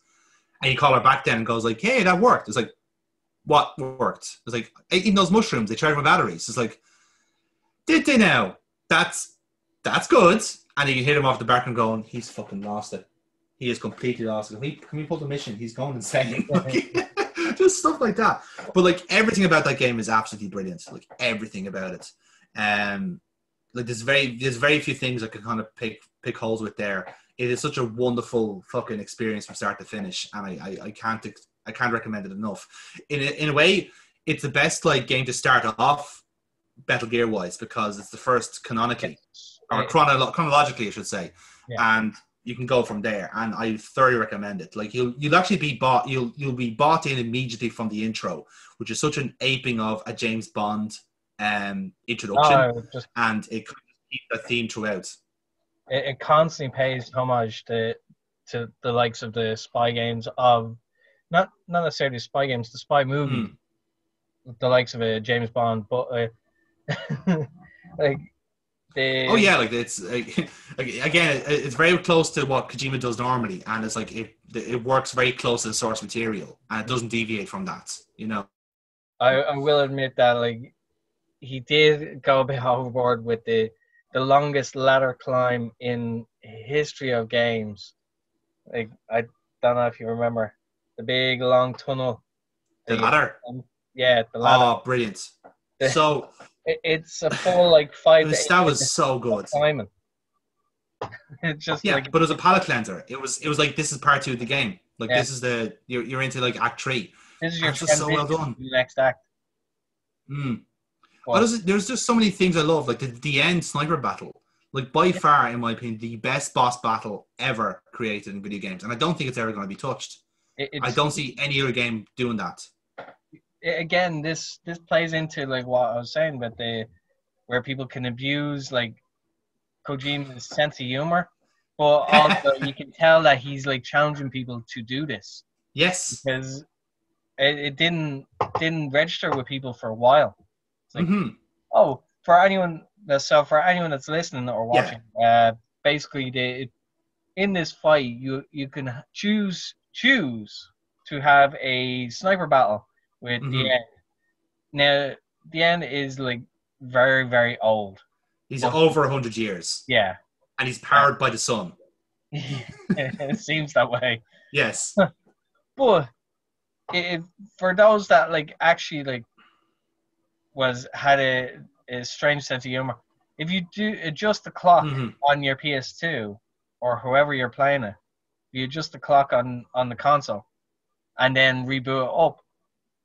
And you call her back then and goes like, "Hey, that worked." It's like, what worked? It's like, eating those mushrooms, they charge my batteries. It's like, did they now? That's good. And you can hear him off the background going, he's fucking lost it. He is completely lost it. Can we pull the mission? He's going insane. Just stuff like that. But like everything about that game is absolutely brilliant. Like everything about it. Like there's very few things I can kind of pick holes with there. It is such a wonderful fucking experience from start to finish, and I can't recommend it enough. In a way, it's the best like game to start off Metal Gear wise because it's the first canonically or chronologically, I should say, and you can go from there. And I thoroughly recommend it. Like you'll actually be bought. You'll be bought in immediately from the intro, which is such an aping of a James Bond introduction, and it keeps that theme throughout. It constantly pays homage to the likes of the spy games of not necessarily spy games, the spy movie, the likes of a James Bond, but Like Oh the yeah, like it's like, again, it's very close to what Kojima does normally, and it's like it works very close to the source material, and it doesn't deviate from that. You know. I will admit that like he did go a bit overboard with the longest ladder climb in history of games. Like I don't know if you remember the big long tunnel that The you ladder. yeah, the ladder. Oh, brilliant. So It's a full like 5 to 8 minutes that was so of good. climbing. It's just Yeah, like but it was a palate cleanser. It was like this is part two of the game. Like yeah, this is you're into like act three. this is And your it's just so well transition to done. the next act. Mm. But There's just so many things I love. Like the end sniper battle. Like by far, in my opinion, the best boss battle ever created in video games. And I don't think it's ever going to be touched. I it's don't see any other game doing that. again this plays into like what I was saying about the where people can abuse like Kojima's sense of humor, but also you can tell that he's like challenging people to do this Yes. because it didn't register with people for a while. It's like, Mm-hmm. oh, for anyone that's listening or Yeah. watching, basically in this fight you can choose to have a sniper battle with the Mm-hmm. end. Now the end is like very very old, He's but over 100 years, yeah, and he's powered by the sun. it seems that way. Yes. But if for those that like actually like had a strange sense of humor, if you do adjust the clock Mm-hmm. on your PS2 or whoever you're playing it, you adjust the clock on the console and then reboot it up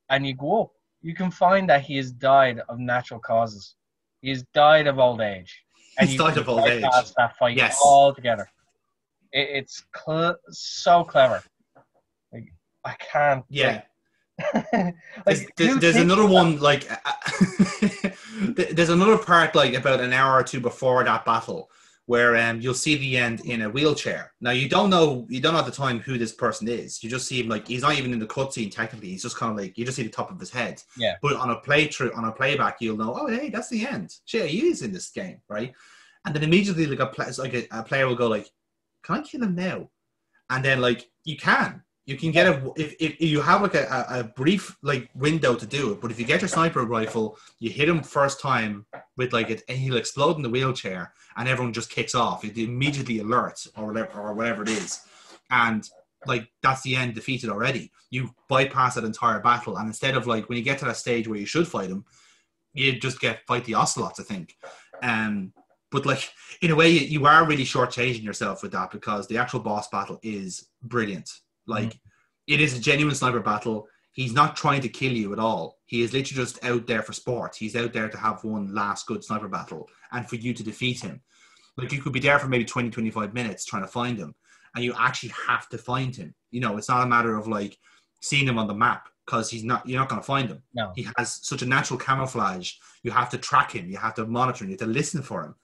and you go up, you can find that he has died of natural causes. He has died of old age, and He's you died can of old age. bypass that fight Yes. altogether. It's so clever. Like I can't Yeah. like who There's thinks another of that? one like there's another part like about an hour or two before that battle where you'll see the end in a wheelchair. Now you don't know at the time who this person is. You just see him like he's not even in the cutscene technically. He's just kind of like you just see the top of his head. Yeah, But on a playback, you'll know. Oh, hey, that's the end. Shit, he is in this game, right? And then immediately like a player will go like, "Can I kill him now?" And then like you can get if you have like a brief like window to do it, but if you get your sniper rifle, you hit him first time with like it and he'll explode in the wheelchair and everyone just kicks off. It immediately alerts or whatever it is, and like that's the end defeated already. You bypass that entire battle, and instead of like when you get to that stage where you should fight him, you just fight the ocelots, I think. But like in a way, you are really shortchanging yourself with that because the actual boss battle is brilliant. Like it is a genuine sniper battle. He's not trying to kill you at all. He is literally just out there for sport. He's out there to have one last good sniper battle and for you to defeat him. Like you could be there for maybe 20, 25 minutes trying to find him, and you actually have to find him. You know, it's not a matter of like seeing him on the map because you're not going to find him. no, He has such a natural camouflage. You have to track him. You have to monitor him. You have to listen for him.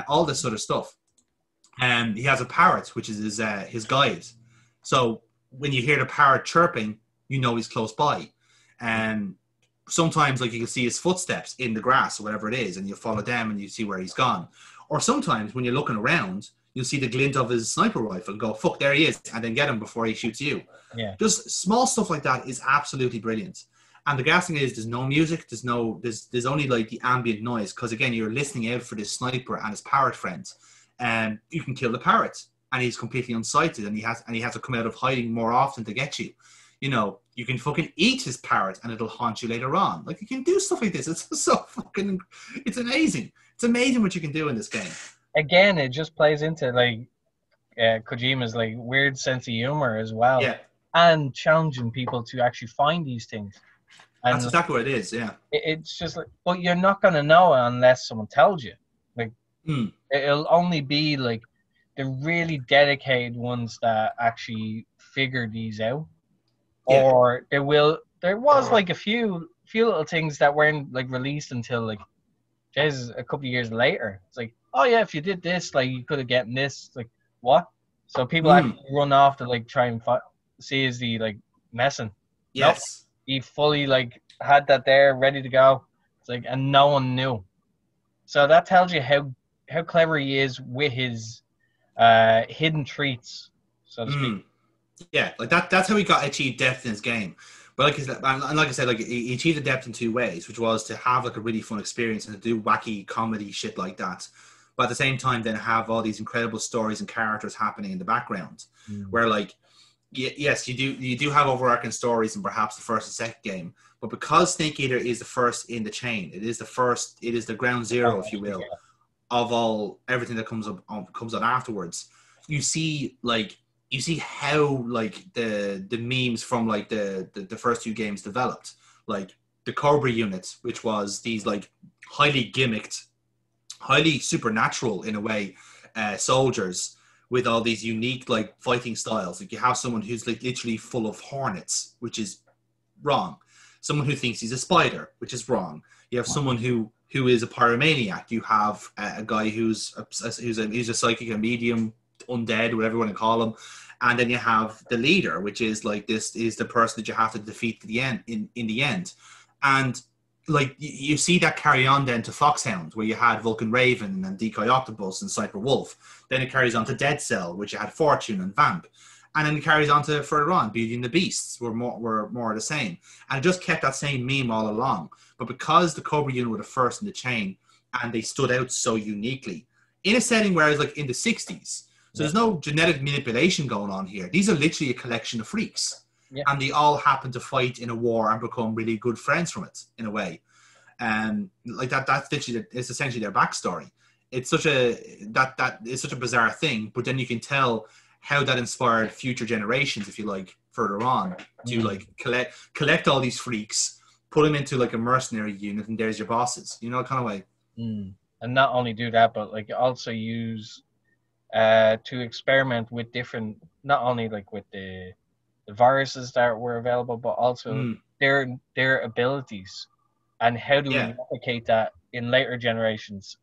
All this sort of stuff. And he has a parrot, which is his guide. So when you hear the parrot chirping, you know he's close by. And sometimes, like you can see his footsteps in the grass or whatever it is, and you follow them and you see where he's gone. Or sometimes when you're looking around, you'll see the glint of his sniper rifle and go, "Fuck, there he is," and then get him before he shoots you. yeah, Just small stuff like that is absolutely brilliant. And the gas thing is, there's no music, there's only like the ambient noise because again, you're listening out for this sniper and his parrot friends, and you can kill the parrot, and he's completely unsighted, and he has to come out of hiding more often to get you. You know, you can fucking eat his parrot, and it'll haunt you later on. Like you can do stuff like this. It's so fucking, it's amazing. It's amazing what you can do in this game. again, it just plays into like Kojima's like weird sense of humor as well, Yeah, and challenging people to actually find these things. that's And exactly what it is. Yeah. it's just like, but you're not gonna know unless someone tells you. Like Mm. it'll only be like the really dedicated ones that actually figure these out, Yeah. or there was like a few little things that weren't like released until like Jesus a couple of years later. It's like, oh yeah, if you did this, like you could have gotten this. Like what? So people Mm. actually run off to like try and see is he like messing? Nope, Yes. he fully like had that there ready to go. It's like, and no one knew. So that tells you how clever he is with his hidden treats, so to speak. Yeah, like that's how he got achieved depth in his game. But like I said, like he achieved the depth in two ways, which was to have like a really fun experience and to do wacky comedy shit like that. But at the same time, then have all these incredible stories and characters happening in the background, where like yes, you do have overarching stories in perhaps the first and second game, but because Snake Eater is the first in the chain, it is the ground zero, if you will, of everything that comes on afterwards. You see how like the memes from like the first two games developed, like the Cobra unit, which was these like highly gimmicked, highly supernatural in a way, soldiers with all these unique like fighting styles. Like you have someone who's like literally full of hornets, which is wrong. Someone who thinks he's a spider, which is wrong. You have someone who is a pyromaniac. You have a guy who's a psychic, a medium, undead, whatever you want to call him. And then you have the leader, which is like this is the person that you have to defeat to the end in the end. And like you see that carry on then to Foxhound, where you had Vulcan Raven and Decoy Octopus and Cypher Wolf. Then it carries on to Dead Cell, which you had Fortune and Vamp. And then it carries on to further on, Beauty and the Beasts were more the same. And it just kept that same meme all along. But because the Cobra unit were the first in the chain and they stood out so uniquely, in a setting where it's like in the 60s, so there's no genetic manipulation going on here. These are literally a collection of freaks. Yeah. And they all happen to fight in a war and become really good friends from it, in a way. And like that's literally, it's essentially their backstory. It's such a bizarre thing, but then you can tell how that inspired future generations, if you like, further on to like collect all these freaks, put them into like a mercenary unit, and there's your bosses. You know, kind of way. And not only do that, but like also use to experiment with different, not only like with the viruses that were available, but also their abilities and how do we replicate that in later generations.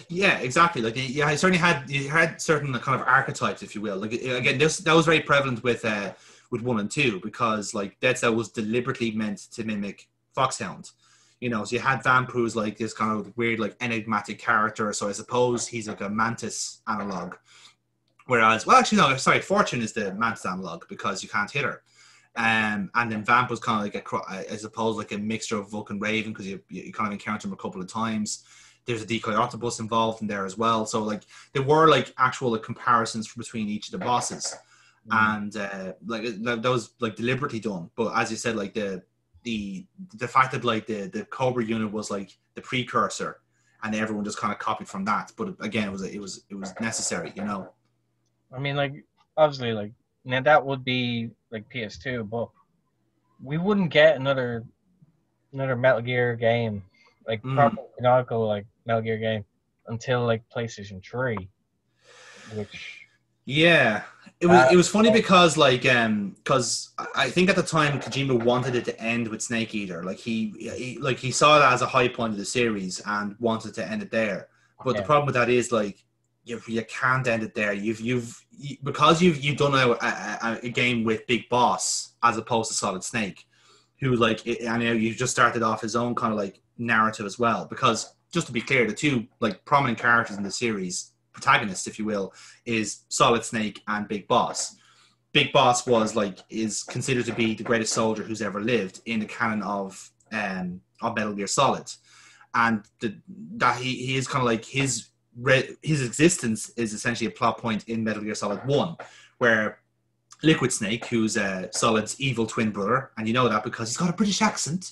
Yeah, exactly. Like, yeah, I certainly had certain kind of archetypes, if you will. Like, again, that was very prevalent with 1 and 2, because like Dead Cell was deliberately meant to mimic Foxhound. You know, so you had Vamp, who's like this kind of weird, like enigmatic character. So I suppose he's like a Mantis analog. Whereas, well, actually, no, sorry, Fortune is the Mantis analog because you can't hit her. And then Vamp was kind of like I suppose like a mixture of Vulcan Raven, because you kind of encounter him a couple of times. There's a Decoy Octopus involved in there as well. So like there were like actual like comparisons between each of the bosses, and like that was like deliberately done. But as you said, like the fact that like the Cobra unit was like the precursor, and everyone just kind of copied from that. But again, it was necessary, you know. I mean, like obviously, like now that would be like PS2, but we wouldn't get another Metal Gear game, like proper canonical like Metal Gear game, until like PlayStation 3, which it was funny because I think at the time Kojima wanted it to end with Snake Eater. Like he saw it as a high point of the series and wanted to end it there. But the problem with that is like you can't end it there. Because you've done a game with Big Boss as opposed to Solid Snake, who like I know you just started off his own kind of like narrative as well. Because just to be clear, the two like prominent characters in the series, protagonists, if you will, is Solid Snake and Big Boss. Big Boss is considered to be the greatest soldier who's ever lived in the canon of Metal Gear Solid, and that he is kind of like his existence is essentially a plot point in Metal Gear Solid 1, where Liquid Snake, who's Solid's evil twin brother, and you know that because he's got a British accent,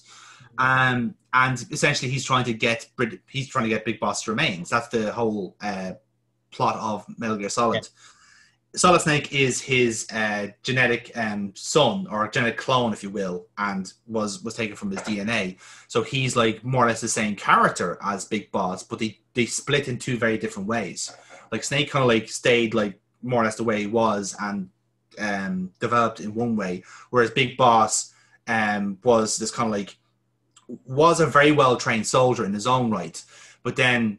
and essentially he's trying to get Big Boss to remains. That's the whole plot of Metal Gear Solid. Solid Snake is his genetic son, or genetic clone, if you will, and was taken from his DNA. So he's like more or less the same character as Big Boss, but they split in two very different ways. Like Snake kind of like stayed like more or less the way he was and developed in one way, whereas Big Boss was this kind of like was a very well trained soldier in his own right, but then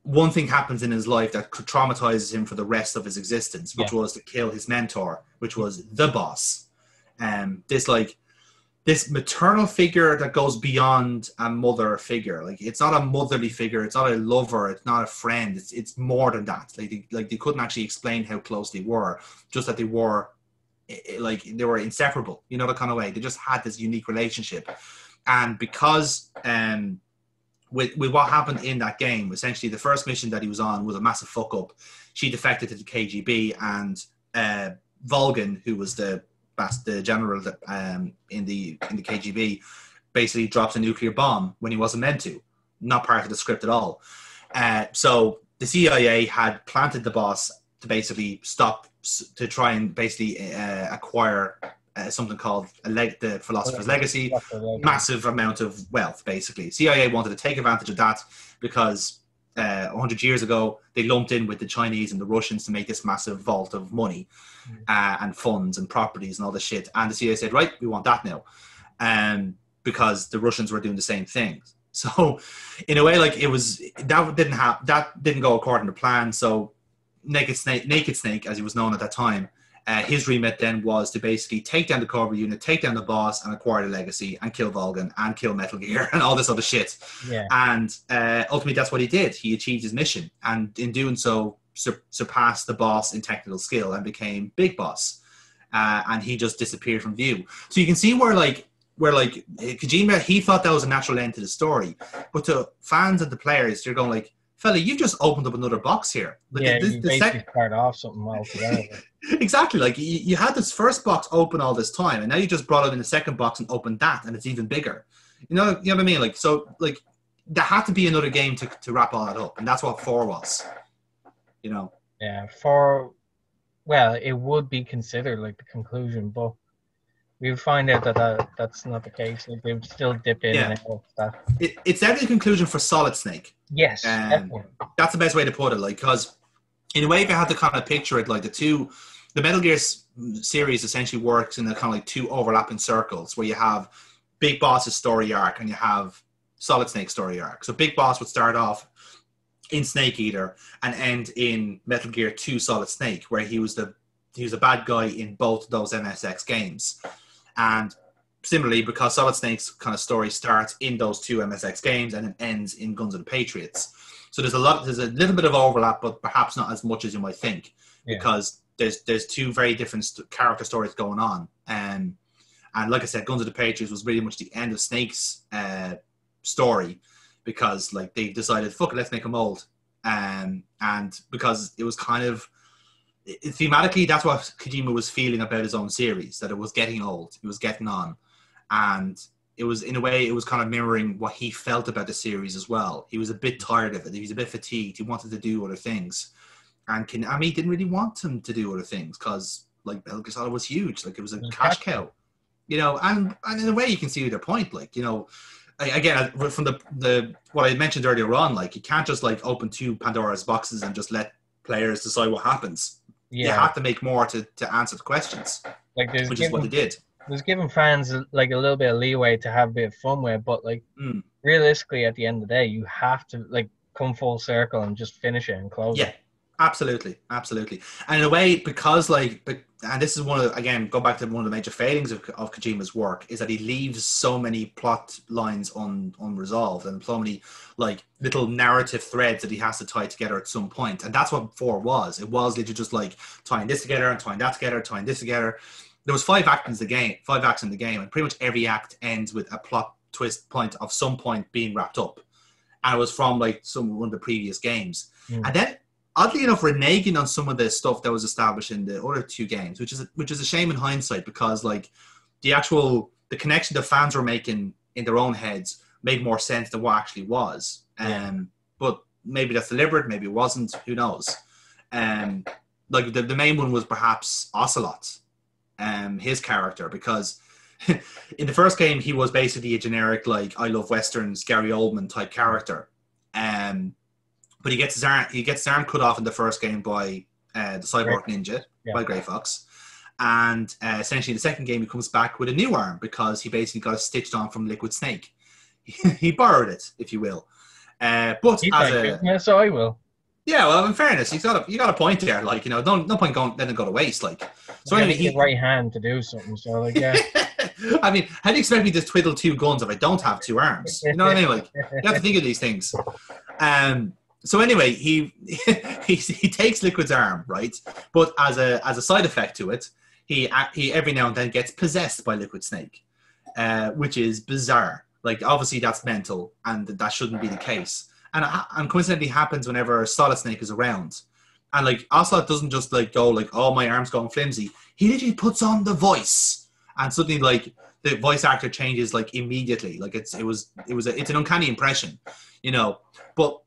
one thing happens in his life that traumatizes him for the rest of his existence, which was to kill his mentor, which was the boss. this maternal figure that goes beyond a mother figure. Like, it's not a motherly figure, it's not a lover, it's not a friend, it's more than that. Like they couldn't actually explain how close they were, just that they were inseparable, you know, the kind of way. They just had this unique relationship. And because with what happened in that game, essentially the first mission that he was on was a massive fuck up. She defected to the KGB, and Volgan, who was the general that, in the KGB, basically drops a nuclear bomb when he wasn't meant to. Not part of the script at all. So the CIA had planted the boss to basically to try and basically acquire something called the Philosopher's Legacy, massive amount of wealth, basically. CIA wanted to take advantage of that because 100 years ago, they lumped in with the Chinese and the Russians to make this massive vault of money and funds and properties and all this shit. And the CIA said, right, we want that now. Because the Russians were doing the same thing. So in a way, like, that didn't go according to plan. So Naked Snake, as he was known at that time, his remit then was to basically take down the Cobra unit, take down the boss, and acquire the legacy, and kill Volgan, and kill Metal Gear, and all this other shit. Yeah. And ultimately, that's what he did. He achieved his mission, and in doing so, surpassed the boss in technical skill and became Big Boss. And he just disappeared from view. So you can see where Kojima, he thought that was a natural end to the story, but to fans and the players, they're going like, fella, you've just opened up another box here. Like, yeah, you basically start off something altogether. Exactly. Like, you had this first box open all this time, and now you just brought it in the second box and opened that, and it's even bigger. You know what I mean? Like, so, like, there had to be another game to wrap all that up, and that's what 4 was. You know? Yeah, 4, well, it would be considered like the conclusion, but we'll find out that's not the case. Like, they've still dipped in and out of that. It's definitely the conclusion for Solid Snake. Yes, definitely. That's the best way to put it. Like, because in a way, if you had to kind of picture it, like the Metal Gear series essentially works in a kind of like 2 overlapping circles, where you have Big Boss's story arc and you have Solid Snake's story arc. So Big Boss would start off in Snake Eater and end in Metal Gear 2 Solid Snake, where he was a bad guy in both those MSX games. And similarly, because Solid Snake's kind of story starts in those 2 MSX games and it ends in Guns of the Patriots. So there's a little bit of overlap, but perhaps not as much as you might think, because there's 2 very different character stories going on. And like I said, Guns of the Patriots was really much the end of Snake's story, because like they decided, fuck it, let's make him old. And because it was kind of, thematically, that's what Kojima was feeling about his own series, that it was getting old, it was getting on. And it was, in a way, it was kind of mirroring what he felt about the series as well. He was a bit tired of it. He was a bit fatigued. He wanted to do other things. And Konami didn't really want him to do other things because, like, Metal Gear Solid was huge. Like, it was a cash cow. You know, and in a way, you can see their point. Like, you know, again, from the what I mentioned earlier on, like, you can't just, like, open 2 Pandora's boxes and just let players decide what happens. Yeah. You have to make more to answer the questions, like, which is what they did. It was giving fans like a little bit of leeway to have a bit of fun with, but like realistically, at the end of the day, you have to like come full circle and just finish it and close it. Yeah, absolutely. And in a way, because like, and this is one of, again, go back to one of the major failings of Kojima's work, is that he leaves so many plot lines unresolved and so many like little narrative threads that he has to tie together at some point. And that's what 4 was. It was literally just like tying this together and tying that together, tying this together. There was 5 acts in the game, and pretty much every act ends with a plot twist point of some point being wrapped up. And it was from like one of the previous games. And then, oddly enough, reneging on some of the stuff that was established in the other 2 games, which is a shame in hindsight, because like the connection the fans were making in their own heads made more sense than what actually was. But maybe that's deliberate, maybe it wasn't, who knows. Like the main one was perhaps Ocelot. His character, because in the first game he was basically a generic like I Love Westerns Gary Oldman type character, but he gets his arm cut off in the first game by the Cyborg Ninja, by Grey Fox, and essentially in the second game he comes back with a new arm because he basically got it stitched on from Liquid Snake. He borrowed it, if you will, but so I will. Yeah, well, in fairness, you got a point there. Like, you know, no point letting it go to waste. Like, so anyway, right hand to do something. So like, yeah. I mean, how do you expect me to twiddle 2 guns if I don't have 2 arms? You know what I mean? Like, you have to think of these things. So anyway, he takes Liquid's arm, right? But as a side effect to it, he every now and then gets possessed by Liquid Snake, which is bizarre. Like, obviously that's mental, and that shouldn't be the case. And coincidentally happens whenever Solid Snake is around. And like Ocelot doesn't just like go like, oh, my arm's going flimsy. He literally puts on the voice, and suddenly like the voice actor changes like immediately. Like it's an uncanny impression, you know. But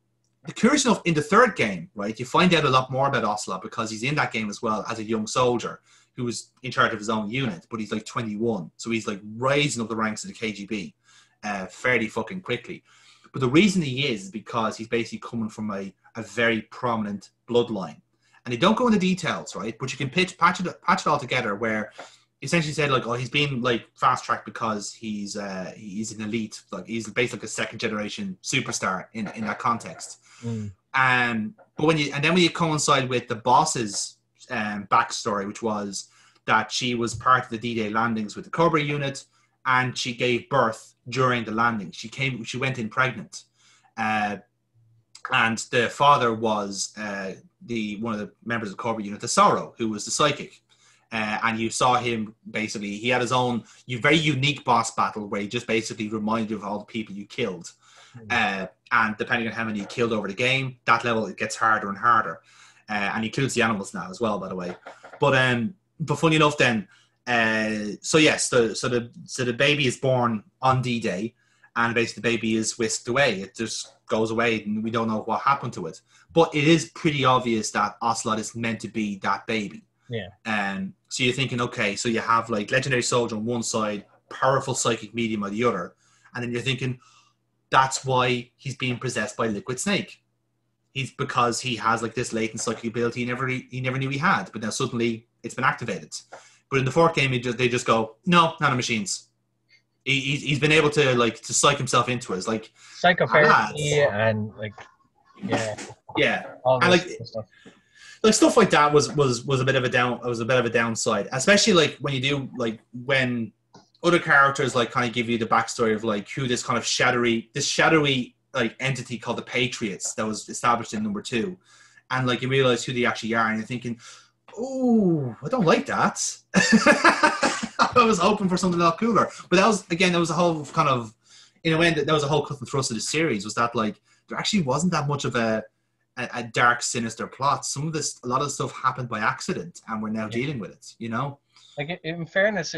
curious enough, in the 3rd game, right, you find out a lot more about Ocelot because he's in that game as well as a young soldier who was in charge of his own unit, but he's like 21, so he's like rising up the ranks of the KGB fairly fucking quickly. But the reason he is because he's basically coming from a very prominent bloodline. And they don't go into details, right? But you can patch it all together where essentially said like, oh, he's been like fast-tracked because he's an elite, like he's basically a 2nd generation superstar in that context. But when you coincide with the boss's backstory, which was that she was part of the D-Day landings with the Cobra unit, and she gave birth during the landing. She went in pregnant, and the father was one of the members of the Cobra unit, the Sorrow, who was the psychic. And you saw him basically. He had his own very unique boss battle where he just basically reminded you of all the people you killed. And depending on how many you killed over the game, that level it gets harder and harder. And includes the animals now as well, by the way. But funny enough, then. So the baby is born on D-Day, and basically the baby is whisked away. It just goes away, and we don't know what happened to it. But it is pretty obvious that Ocelot is meant to be that baby. Yeah. So you're thinking, okay, so you have like Legendary Soldier on one side, powerful psychic medium on the other, and then you're thinking that's why he's being possessed by Liquid Snake. He's because he has like this latent psychic ability he never knew he had, but now suddenly it's been activated. But in the 4th game, they just go, no, nanomachines. He's been able to psych himself into it. It's like psychotherapy and like all and this stuff. Like stuff like that was a bit of a downside, especially like when you do like when other characters like kind of give you the backstory of like who this kind of shadowy like entity called the Patriots that was established in number 2, and like you realize who they actually are, and you're thinking, oh, I don't like that. I was hoping for something a lot cooler, but that was a whole kind of, in a way, that was a whole cut and thrust of the series, was that like there actually wasn't that much of a dark, sinister plot. A lot of the stuff happened by accident, and we're now dealing with it. You know, like in fairness,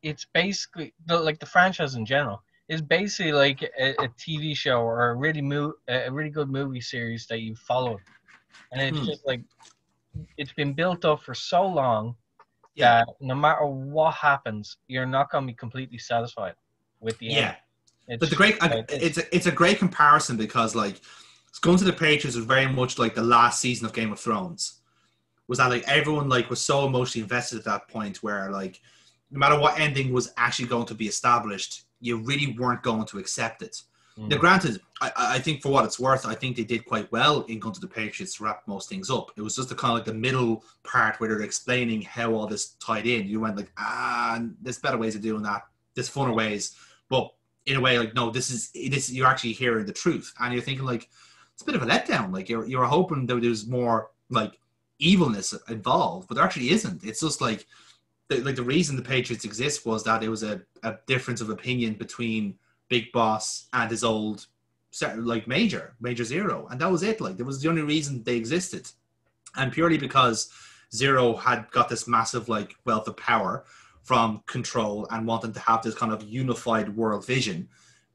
it's basically the franchise in general is basically like a TV show or a really good movie series that you followed, and it's just like it's been built up for so long that no matter what happens, you're not going to be completely satisfied with the end. But it's a great comparison because like Guns of the Patriots was very much like the last season of Game of Thrones. Was that like everyone like was so emotionally invested at that point where like no matter what ending was actually going to be established, you really weren't going to accept it. Now, granted, I think for what it's worth, I think they did quite well in Guns of the Patriots to wrap most things up. It was just the kind of like the middle part where they're explaining how all this tied in. You went like, there's better ways of doing that. There's funner ways. But in a way, like, no, this is you're actually hearing the truth. And you're thinking like, it's a bit of a letdown. Like you're hoping that there's more like evilness involved, but there actually isn't. It's just like the reason the Patriots exist was that it was a difference of opinion between Big Boss and his old like Major Zero, and that was it. Like that was the only reason they existed, and purely because Zero had got this massive like wealth of power from control and wanting to have this kind of unified world vision.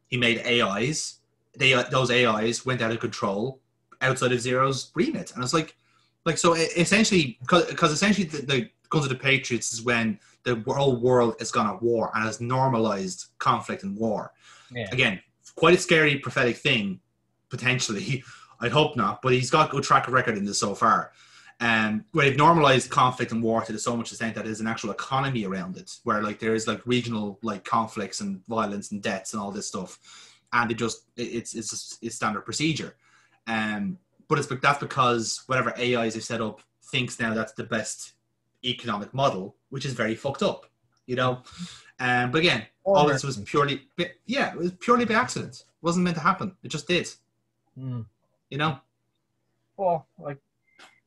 He made AIs. Those AIs went out of control outside of Zero's remit, and it's like so essentially because essentially the Guns of the Patriots is when the whole world has gone at war and has normalized conflict and war. Yeah. Again, quite a scary prophetic thing, potentially. I'd hope not, but he's got good track record in this so far. Where they've normalized conflict and war to so much extent that there's an actual economy around it, where like there is like regional like conflicts and violence and deaths and all this stuff, and it's standard procedure. But that's because whatever AIs they set up thinks now that's the best economic model, which is very fucked up. you know. But again, all this was purely, it was purely by accident. It wasn't meant to happen. It just did. You know. Well, like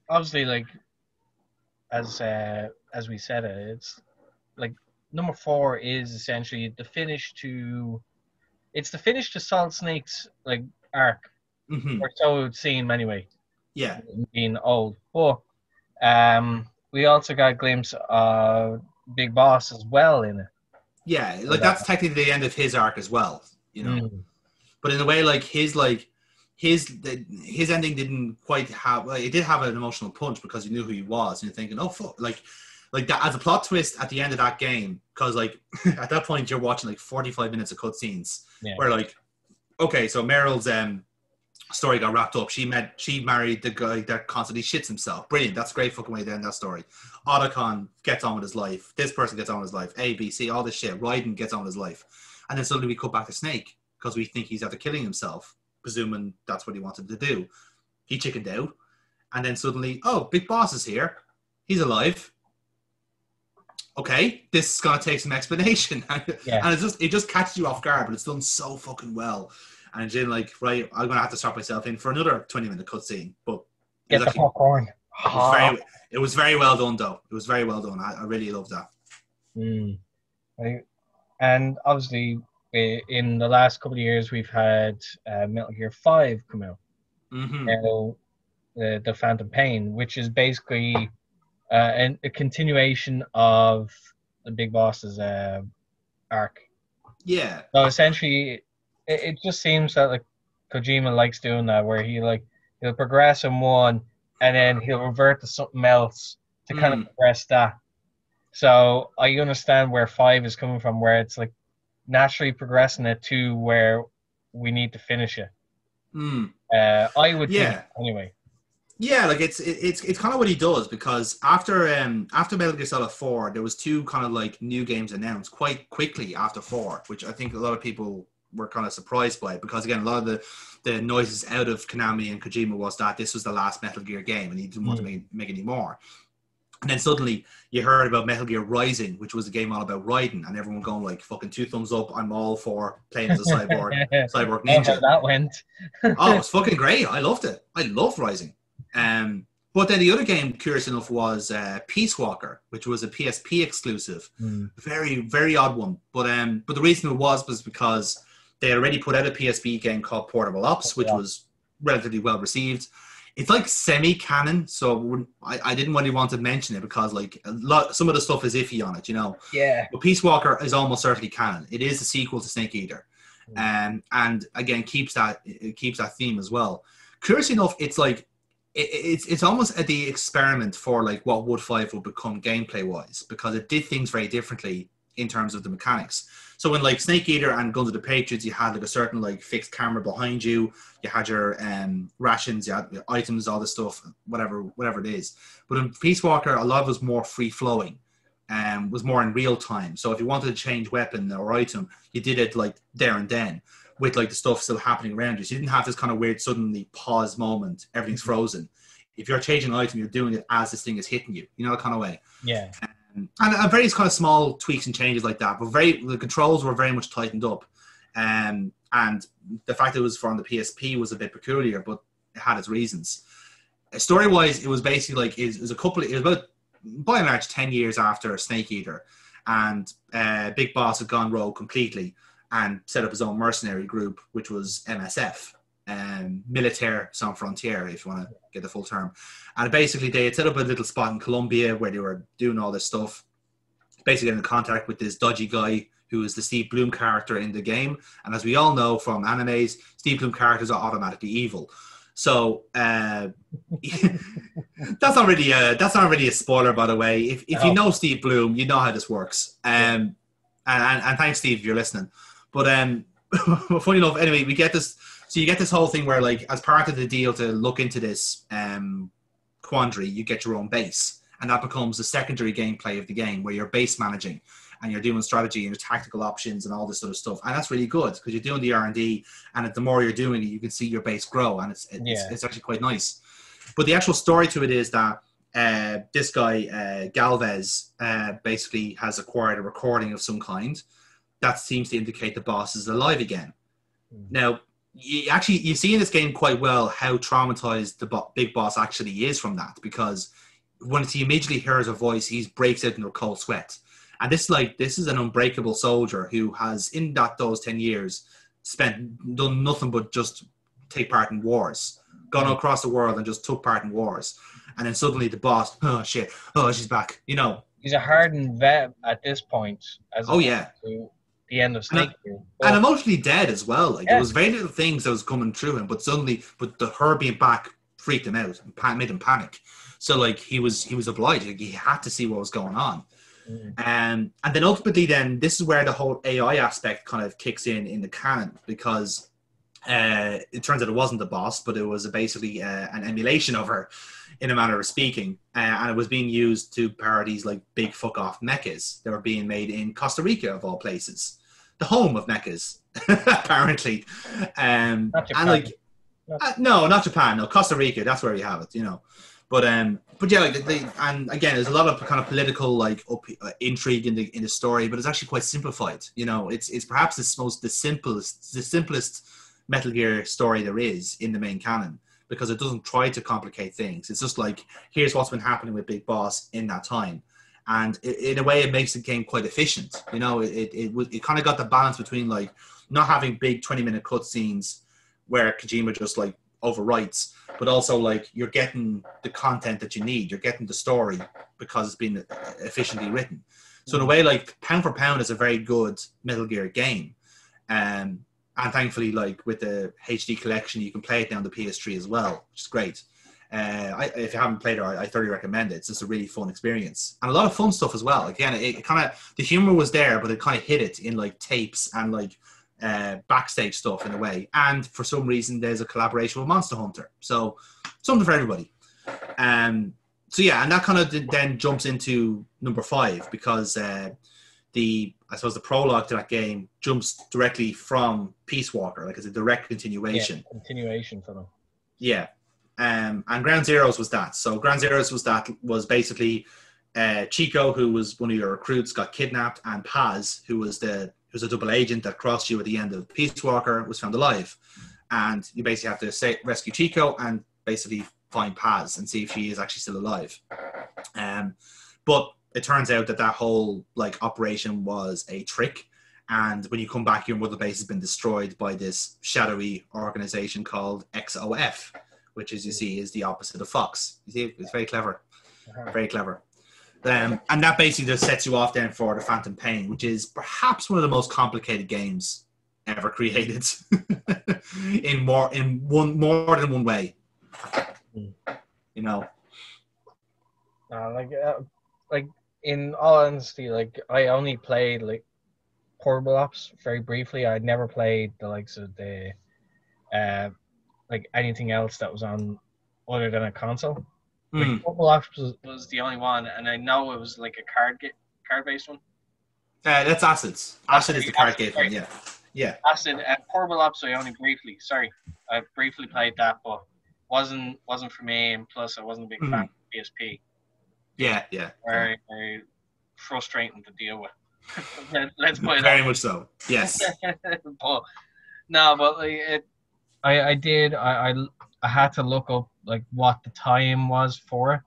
obviously, like as we said it's like number 4 is essentially the finish to. It's the finish to Solid Snake's like arc, or so it would seem anyway. Yeah. Being old, but we also got a glimpse of Big Boss as well in it. Yeah, like that's technically the end of his arc as well, you know. But in a way, like his ending didn't quite have. Well, it did have an emotional punch because you knew who he was, and you're thinking, oh fuck, like that as a plot twist at the end of that game, because like at that point you're watching like 45 minutes of cutscenes where like, okay, so Meryl's story got wrapped up. She married the guy that constantly shits himself. Brilliant. That's a great fucking way to end that story. Otacon gets on with his life. This person gets on with his life. A, B, C, all this shit. Raiden gets on with his life. And then suddenly we cut back to Snake because we think he's after killing himself, presuming that's what he wanted to do. He chickened out. And then suddenly, oh, Big Boss is here. He's alive. Okay, this is going to take some explanation. And it just catches you off guard, but it's done so fucking well. And then, like, right, I'm going to have to stop myself in for another 20-minute cutscene. But get the popcorn. It was very well done, though. It was very well done. I really loved that. Right. And obviously, in the last couple of years, we've had Metal Gear 5 come out. Now, the Phantom Pain, which is basically a continuation of the Big Boss's arc. Yeah. So essentially, it just seems that like Kojima likes doing that, where he'll progress in one and then he'll revert to something else to kind of progress that. So I understand where 5 is coming from, where it's like naturally progressing it to where we need to finish it. I would think anyway. Yeah, like it's kind of what he does, because after Metal Gear Solid 4, there was 2 kind of like new games announced quite quickly after 4, which I think a lot of people were kind of surprised by, because again, a lot of the noises out of Konami and Kojima was that this was the last Metal Gear game and he didn't want to make any more. And then suddenly you heard about Metal Gear Rising, which was a game all about Raiden, and everyone going like, fucking 2 thumbs up, I'm all for playing as a cyborg ninja. How that went. Oh, it's fucking great. I loved it. I loved Rising. But then the other game, curious enough, was Peace Walker, which was a PSP exclusive. Very, very odd one. But the reason it was because they had already put out a PSP game called Portable Ops, which was relatively well received. It's like semi-canon, so I didn't really want to mention it because like some of the stuff is iffy on it, you know. Yeah. But Peace Walker is almost certainly canon. It is a sequel to Snake Eater, and again keeps that theme as well. Curiously enough, it's like it's almost the experiment for like what Wood 5 would become gameplay wise, because it did things very differently in terms of the mechanics. So in like Snake Eater and Guns of the Patriots, you had like a certain like fixed camera behind you. You had your rations, you had your items, all this stuff, whatever it is. But in Peace Walker, a lot of it was more free flowing, was more in real time. So if you wanted to change weapon or item, you did it like there and then, with like the stuff still happening around you. So you didn't have this kind of weird suddenly pause moment. Everything's frozen. If you're changing an item, you're doing it as this thing is hitting you. You know, that kind of way. Yeah. And various kind of small tweaks and changes like that, but the controls were very much tightened up, and the fact that it was from the PSP was a bit peculiar, but it had its reasons. Story wise, it was basically like it was about by and large 10 years after Snake Eater, and Big Boss had gone rogue completely and set up his own mercenary group, which was MSF. Militaire Sans Frontières, if you want to get the full term. And basically they had set up a little spot in Colombia where they were doing all this stuff, basically in contact with this dodgy guy who is the Steve Bloom character in the game. And as we all know from animes, Steve Bloom characters are automatically evil. So that's not really a spoiler, by the way. If you know Steve Bloom, you know how this works. And thanks, Steve, if you're listening. But funny enough, anyway, we get this. So you get this whole thing where, like, as part of the deal to look into this quandary, you get your own base. And that becomes the secondary gameplay of the game, where you're base managing and you're doing strategy and your tactical options and all this sort of stuff. And that's really good because you're doing the R&D, and the more you're doing it, you can see your base grow, and it's actually quite nice. But the actual story to it is that this guy, Galvez, basically has acquired a recording of some kind that seems to indicate the boss is alive again. Now, you see in this game quite well how traumatized the big boss actually is from that, because once he immediately hears a voice, he breaks out into a cold sweat. And this is an unbreakable soldier who has, in those 10 years, done nothing but just take part in wars, gone across the world and just took part in wars. And then suddenly the boss, oh shit, oh, she's back, you know. He's a hardened vet at this point. To the end of Snake. And emotionally dead as well. Like, there was very little things that was coming through him, but suddenly, her being back freaked him out and made him panic. So, like, he was obliged. Like, he had to see what was going on. And then ultimately, this is where the whole AI aspect kind of kicks in the canon, because it turns out it wasn't the boss, but it was basically an emulation of her, in a manner of speaking. And it was being used to parodies like big fuck off mechas that were being made in Costa Rica, of all places, the home of mechas, apparently. Not Japan. And like, no, not Japan. No, Costa Rica. That's where we have it, you know. But yeah, like and again, there's a lot of kind of political like intrigue in the story, but it's actually quite simplified. You know, it's perhaps the simplest Metal Gear story there is in the main canon, because it doesn't try to complicate things. It's just like, here's what's been happening with Big Boss in that time, and in a way, it makes the game quite efficient. You know, it kind of got the balance between like not having big 20-minute cutscenes where Kojima just like overwrites, but also like you're getting the content that you need, you're getting the story because it's been efficiently written. So in a way, like pound for pound, is a very good Metal Gear game, and thankfully, like with the HD collection, you can play it down the PS3 as well, which is great. If you haven't played it, I thoroughly recommend it. It's just a really fun experience, and a lot of fun stuff as well. Again, it kind of, the humor was there, but it kind of hid it in like tapes and like backstage stuff in a way. And for some reason, there's a collaboration with Monster Hunter, so something for everybody. So yeah, and that kind of then jumps into number 5, because I suppose the prologue to that game jumps directly from Peace Walker, like it's a direct continuation. Yeah, continuation for them. Yeah. And Ground Zeroes was that. So Ground Zeroes was basically Chico, who was one of your recruits, got kidnapped, and Paz, who was a double agent that crossed you at the end of Peace Walker, was found alive. And you basically have to rescue Chico and basically find Paz and see if she is actually still alive. But it turns out that whole like operation was a trick, and when you come back, your mother base has been destroyed by this shadowy organization called XOF, which, as you see, is the opposite of Fox. You see, it's very clever, very clever. And that basically just sets you off then for the Phantom Pain, which is perhaps one of the most complicated games ever created, in more than one way. You know, like in all honesty, like I only played like Portable Ops very briefly. I'd never played the likes of the like anything else that was on other than a console. Like Portable Ops was the only one, and I know it was like a card-based one. That's Acids. Acid is the card-based one, yeah. Yeah. Acid. Portable Ops, I only briefly. Sorry, I briefly played that, but wasn't for me, and plus I wasn't a big fan of PSP. Yeah. Very, very frustrating to deal with. Let's put it very much so. Yes. but like I had to look up like what the time was for it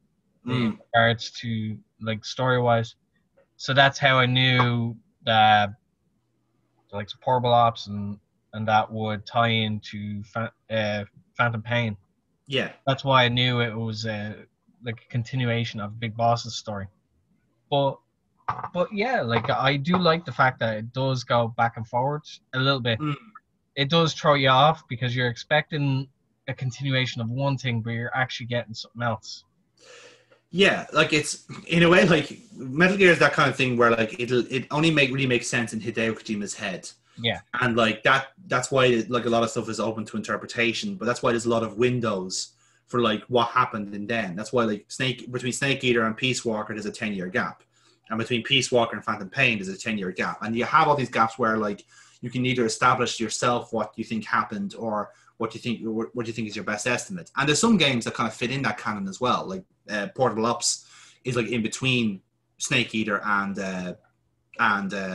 in regards to like story wise. So that's how I knew that like Portable Ops and that would tie into Phantom Pain. Yeah. That's why I knew it was like a continuation of Big Boss's story. But yeah, like I do like the fact that it does go back and forwards a little bit. It does throw you off because you're expecting a continuation of one thing, but you're actually getting something else. Yeah, like it's in a way like Metal Gear is that kind of thing where like it only really makes sense in Hideo Kojima's head. Yeah, and like that's why like a lot of stuff is open to interpretation, but that's why there's a lot of windows for like what happened in then. That's why like between Snake Eater and Peace Walker there's a 10-year gap, and between Peace Walker and Phantom Pain there's a 10-year gap, and you have all these gaps where like you can either establish yourself what you think happened or what do you think? What do you think is your best estimate? And there's some games that kind of fit in that canon as well. Like Portable Ops is like in between Snake Eater and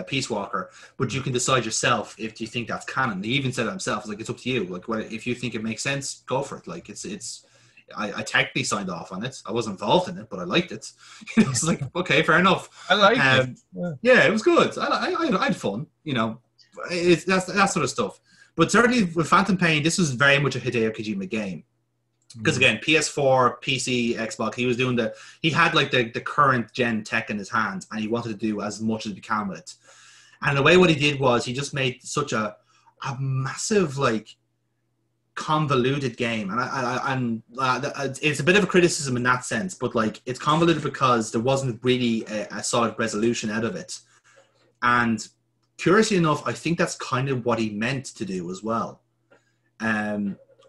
Peace Walker, but you can decide yourself if you think that's canon. He even said it himself. It's like, it's up to you. Like, if you think it makes sense, go for it. Like, I technically signed off on it. I wasn't involved in it, but I liked it. It's like, okay, fair enough. I liked it. Yeah, it was good. I had fun. It's that sort of stuff. But certainly with Phantom Pain, this was very much a Hideo Kojima game. Because again, PS4, PC, Xbox, he had like the current gen tech in his hands, and he wanted to do as much as he can with it. And the way what he did was he just made such a massive, like, convoluted game. And it's a bit of a criticism in that sense, but like, it's convoluted because there wasn't really a solid resolution out of it. And curiously enough, I think that's kind of what he meant to do as well.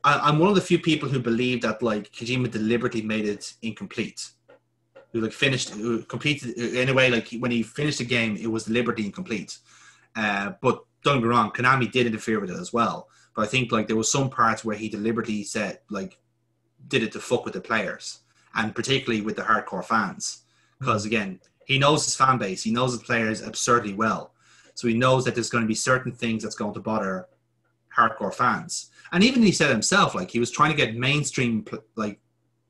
I'm one of the few people who believe that like Kojima deliberately made it incomplete. Who completed in a way, like when he finished the game, it was deliberately incomplete. But don't get me wrong, Konami did interfere with it as well. But I think like there was some parts where he deliberately did it to fuck with the players, and particularly with the hardcore fans, because again, he knows his fan base, he knows his players absurdly well, so he knows that there's going to be certain things that's going to bother hardcore fans. And even he said himself, like, he was trying to get mainstream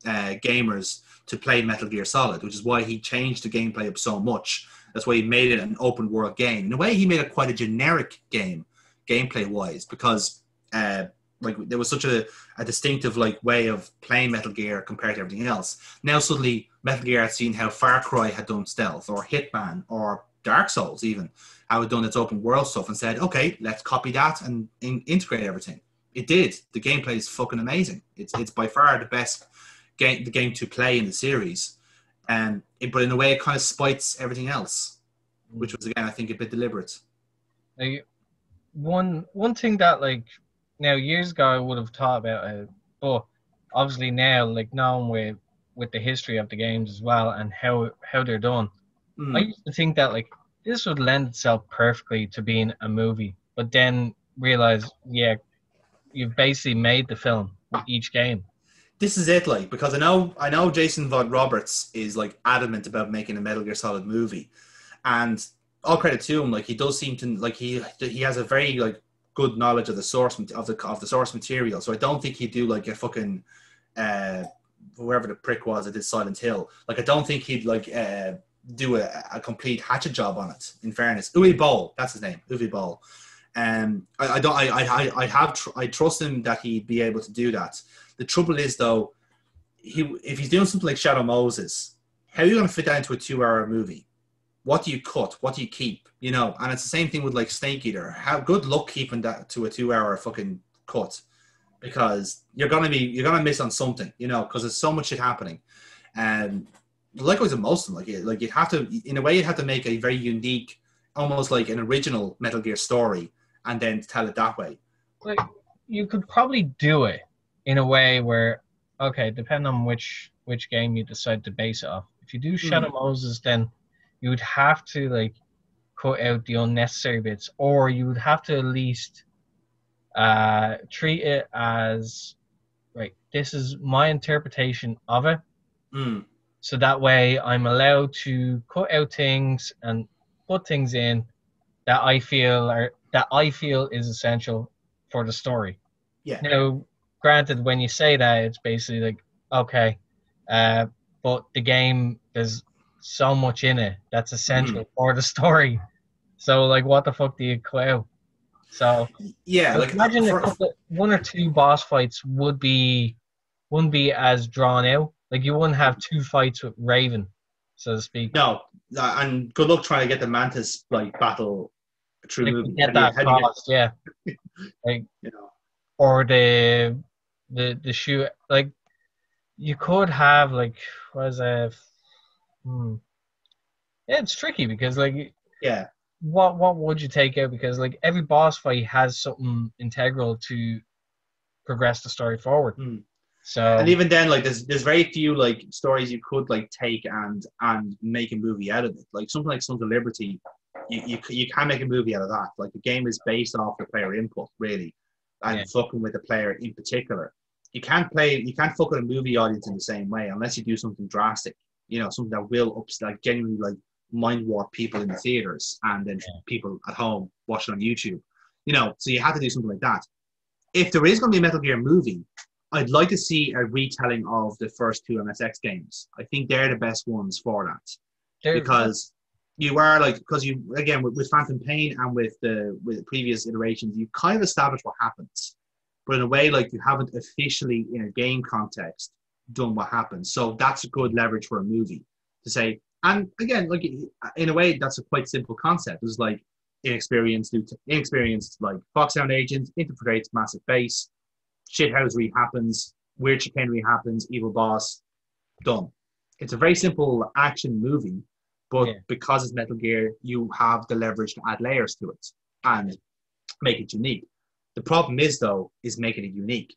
gamers to play Metal Gear Solid, which is why he changed the gameplay up so much. That's why he made it an open world game. In a way, he made it quite a generic game, gameplay wise, because there was such a distinctive like way of playing Metal Gear compared to everything else. Now suddenly Metal Gear had seen how Far Cry had done stealth, or Hitman, or Dark Souls even, how it had done its open world stuff, and said, okay, let's copy that and integrate everything. It did. The gameplay is fucking amazing. It's by far the best game to play in the series. But in a way, it kind of spites everything else, which was, again, I think, a bit deliberate. Like, one thing that, like, now years ago I would have thought about it, but obviously now, like, knowing with the history of the games as well and how they're done, I used to think that like this would lend itself perfectly to being a movie, but then realize, yeah, you've basically made the film with each game. This is it, like, because I know Jason Von Roberts is like adamant about making a Metal Gear Solid movie, and all credit to him, like, he does seem to like he has a very like good knowledge of the source of the source material. So I don't think he'd do like a fucking whoever the prick was that did Silent Hill. Like, I don't think he'd like do a complete hatchet job on it. In fairness, Uwe Boll, that's his name, Uwe Boll. I trust him that he'd be able to do that. The trouble is, though, if he's doing something like Shadow Moses, how are you going to fit that into a 2-hour movie? What do you cut? What do you keep? And it's the same thing with like Snake Eater. How good luck keeping that to a 2-hour fucking cut, because you're gonna miss on something, because there's so much shit happening. And likewise with most of them, like you'd have to, in a way, you'd have to make a very unique, almost like an original Metal Gear story, and then tell it that way. Like, you could probably do it in a way where, okay, depending on which game you decide to base it off. If you do Shadow Moses, then you would have to like cut out the unnecessary bits, or you would have to at least treat it as, right, this is my interpretation of it. So that way I'm allowed to cut out things and put things in that I feel is essential for the story. Yeah. Now, granted, when you say that, it's basically like, okay, but the game, there's so much in it that's essential for the story. So, like, what the fuck do you cut out? So, yeah, like, imagine one or two boss fights wouldn't be as drawn out. Like, you wouldn't have 2 fights with Raven, so to speak. No, and good luck trying to get the Mantis like battle through like, movie. Get that across, yeah. Like, or the shoot. Like, you could have like, yeah, it's tricky because like, yeah, what would you take out? Because like every boss fight has something integral to progress the story forward. So, and even then, like, there's very few like stories you could like take and make a movie out of it. Like something like Sons of Liberty, you can make a movie out of that. Like, the game is based off the player input, really. and fucking with the player in particular. You can't fuck with a movie audience in the same way unless you do something drastic. You know, something that will like genuinely like mind warp people in the theaters and then people at home watching on YouTube. You know, so you have to do something like that. If there is going to be a Metal Gear movie, I'd like to see a retelling of the first two MSX games. I think they're the best ones for that. Because you are like, because you, again, with Phantom Pain and with previous iterations, you kind of established what happens. But in a way, like, you haven't officially, in a game context, done what happens. So that's a good leverage for a movie to say, and again, like, in a way, that's a quite simple concept. It's like, inexperienced like Foxhound agents, infiltrates massive base, shithousery happens, weird chicanery happens, evil boss, done. It's a very simple action movie, but because it's Metal Gear, you have the leverage to add layers to it and make it unique. The problem is, though, is making it unique,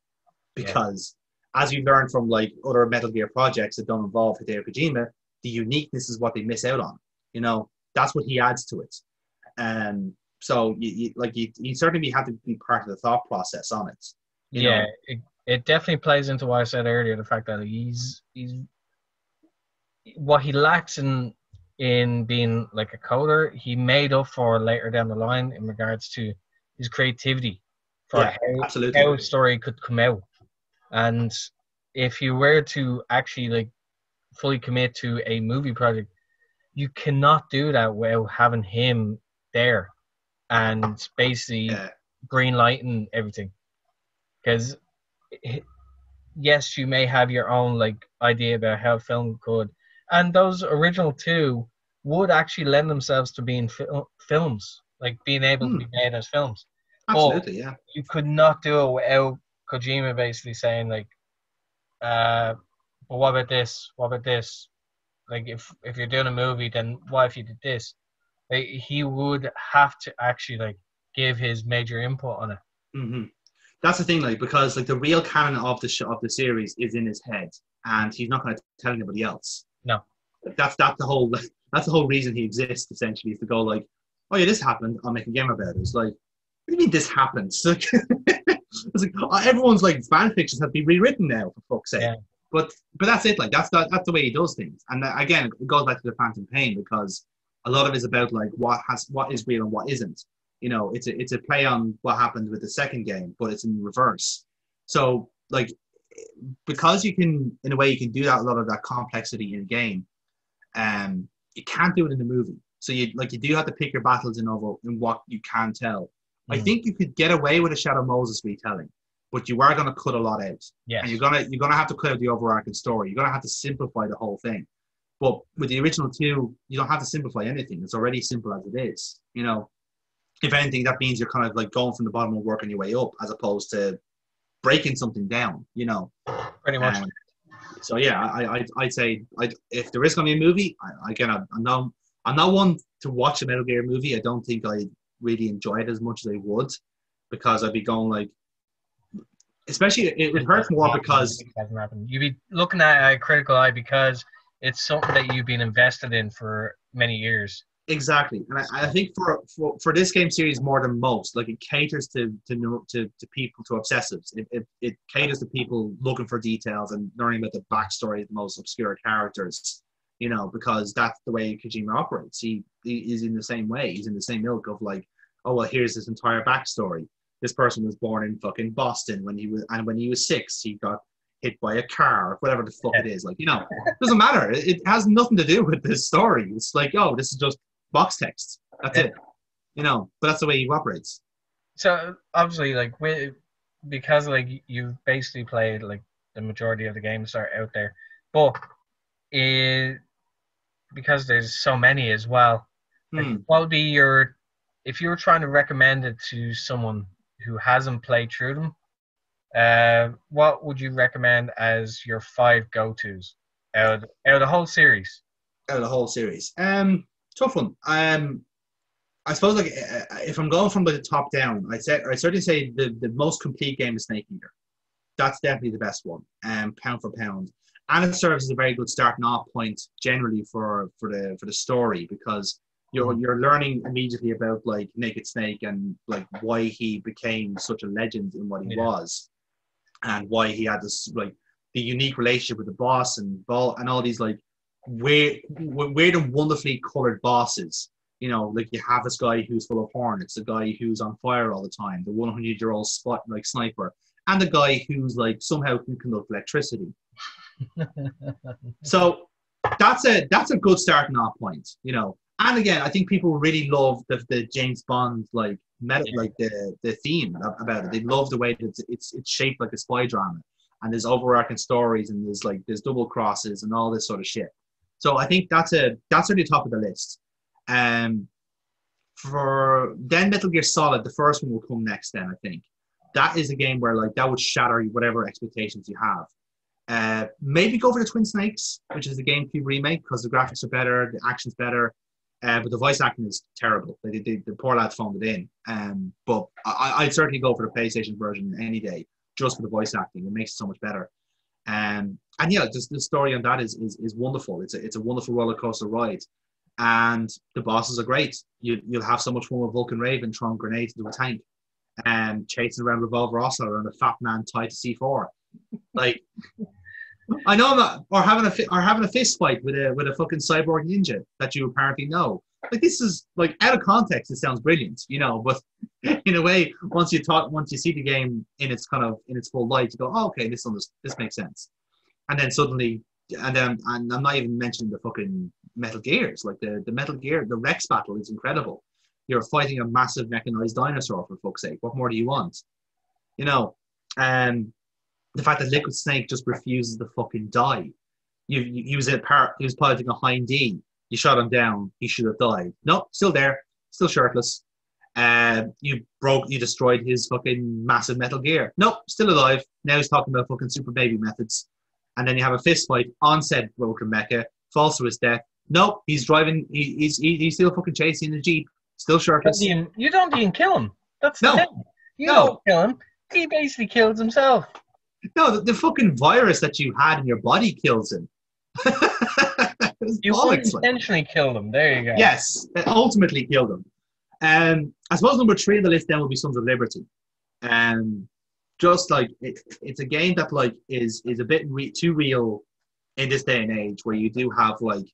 because as you learn from like other Metal Gear projects that don't involve Hideo Kojima, the uniqueness is what they miss out on. You know, that's what he adds to it. So you certainly have to be part of the thought process on it. You know? It definitely plays into what I said earlier, the fact that he's what he lacks in being like a coder, he made up for later down the line in regards to his creativity for how a story could come out. And if you were to actually like fully commit to a movie project, you cannot do that without having him there and basically green lighting everything. Because yes, you may have your own like idea about how film could, and those original two would actually lend themselves to being films, like being able to be made as films. Absolutely, but you could not do it without Kojima basically saying like, but what about this? What about this? Like, if you're doing a movie, then what if you did this? Like, he would have to actually like give his major input on it. Mm-hmm. That's the thing, like, because like the real canon of the series is in his head, and he's not going to tell anybody else. No, that's the whole reason he exists, essentially, is to go like, oh yeah, this happened, I'll make a game about it. It's like, what do you mean this happens? It's like everyone's like fan fictions have to be rewritten now, for fuck's sake. But that's it. Like, that's the way he does things. And again, it goes back to the Phantom Pain, because a lot of it is about like what is real and what isn't. You know, it's a play on what happened with the second game, but it's in reverse. So like, because you can, in a way, you can do that, a lot of that complexity in a game. You can't do it in the movie. So you do have to pick your battles in what you can tell. I think you could get away with a Shadow Moses retelling, but you are going to cut a lot out. Yes. And you're gonna have to cut out the overarching story. You're gonna have to simplify the whole thing. But with the original two, you don't have to simplify anything. It's already simple as it is. You know, if anything, that means you're kind of like going from the bottom and working your way up, as opposed to breaking something down. You know, pretty much. So yeah, I'd say if there is going to be a movie, I'm not one to watch a Metal Gear movie. I don't think I really enjoy it as much as I would, because I'd be going like, especially it would hurt more because it hasn't happened. You'd be looking at a critical eye because it's something that you've been invested in for many years. Exactly, and I think for this game series more than most, like, it caters to people, to obsessives. It caters to people looking for details and learning about the backstory of the most obscure characters. You know, because that's the way Kojima operates. He is in the same way. He's in the same ilk of like, oh well, here's this entire backstory. This person was born in fucking Boston when he was 6, he got hit by a car, or whatever the fuck it is. Like, you know, it doesn't matter. It has nothing to do with this story. It's like, oh, this is just box text. That's it. You know, but that's the way he operates. So obviously, like, because like you basically played like the majority of the games that are out there, but because there's so many as well, like, what would be if you were trying to recommend it to someone who hasn't played through them, what would you recommend as your 5 go-tos out of the whole series? Out of the whole series, tough one. I suppose, like, if I'm going from the top down, I certainly say the most complete game is Snake Eater. That's definitely the best one, pound for pound, and it serves as a very good starting off point generally for the story, because You're learning immediately about like Naked Snake and like why he became such a legend in what he was, and why he had this like the unique relationship with the boss and all these like weird and wonderfully colored bosses. You know, like you have this guy who's full of hornets, the guy who's on fire all the time, the 100-year-old spot like sniper, and the guy who's like somehow can conduct electricity. So that's a good starting off point, you know. And again, I think people really love the James Bond like like the theme about it. They love the way that it's shaped like a spy drama, and there's overarching stories, and there's double crosses and all this sort of shit. So I think that's really top of the list. For then Metal Gear Solid, the first one will come next. Then I think that is a game where like that would shatter whatever expectations you have. Maybe go for the Twin Snakes, which is the GameCube remake, because the graphics are better, the action's better, but the voice acting is terrible. The poor lads phoned it in. But I'd certainly go for the PlayStation version any day, just for the voice acting. It makes it so much better. And yeah, just the story on that is wonderful. It's a wonderful roller coaster ride, and the bosses are great. You'll have so much fun with Vulcan Raven throwing grenades into a tank, and chasing around Revolver Ocelot around a fat man tied to C4. Like, I know I'm not, or having a fist fight with a fucking cyborg ninja that you apparently know. Like, this is like out of context. It sounds brilliant, you know, but in a way, once you see the game in its full light, you go, oh, okay, this makes sense. And then suddenly, and I'm not even mentioning the fucking Metal Gears. Like the Metal Gear, the Rex battle is incredible. You're fighting a massive mechanized dinosaur, for fuck's sake. What more do you want? You know, and the fact that Liquid Snake just refuses to fucking die. He was piloting a Hind D. You shot him down. He should have died. Nope, still there, still shirtless. You destroyed his fucking massive Metal Gear. Nope, still alive. Now he's talking about fucking super baby methods. And then you have a fist fight on said broken mecha, falls to his death. Nope, he's driving. He's still fucking chasing the Jeep, still shirtless. You don't even kill him. That's the thing. You don't kill him. He basically kills himself. No, the fucking virus that you had in your body kills him. You unintentionally killed him. There you go. Yes, it ultimately killed him. I suppose number 3 on the list then will be Sons of Liberty. Just like it's a game that like is a bit too real in this day and age, where you do have like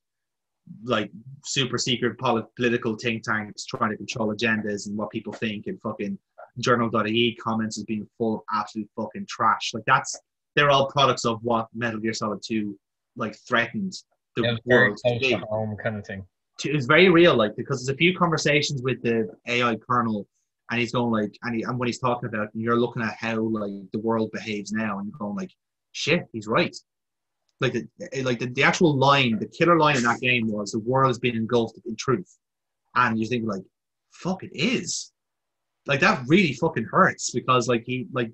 super secret political think tanks trying to control agendas and what people think, and fucking journal.ie comments as being full of absolute fucking trash. Like they're all products of what Metal Gear Solid 2 like threatened the world to be. Home kind of thing. It's very real, like, because there's a few conversations with the AI kernel, and he's going like, and when he's talking about, and you're looking at how like the world behaves now, and you're going like, shit, he's right. Like the actual line, the killer line in that game was, the world has been engulfed in truth, and you think like, fuck, it is. Like, that really fucking hurts, because like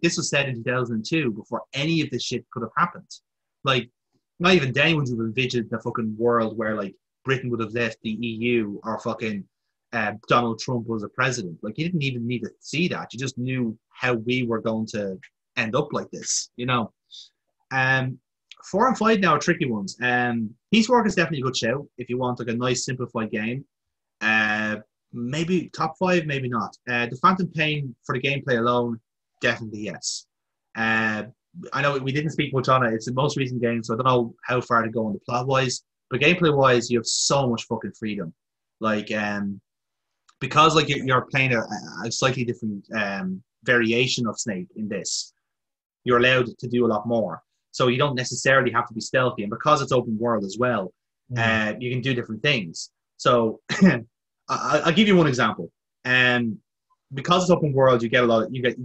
this was said in 2002 before any of this shit could have happened. Like, not even then would you have envisioned the fucking world where like Britain would have left the EU, or fucking Donald Trump was a president. Like, you didn't even need to see that. You just knew how we were going to end up like this, you know. 4 and 5 now are tricky ones. Peacework is definitely a good shout if you want like a nice simplified game. Maybe top 5, maybe not. The Phantom Pain, for the gameplay alone, definitely yes. I know we didn't speak much on it. It's the most recent game, so I don't know how far to go on the plot wise. But gameplay wise, you have so much fucking freedom. Like, because like you're playing a slightly different variation of Snake in this, you're allowed to do a lot more. So you don't necessarily have to be stealthy, and because it's open world as well, you can do different things. So I'll give you one example. Because it's open world, you can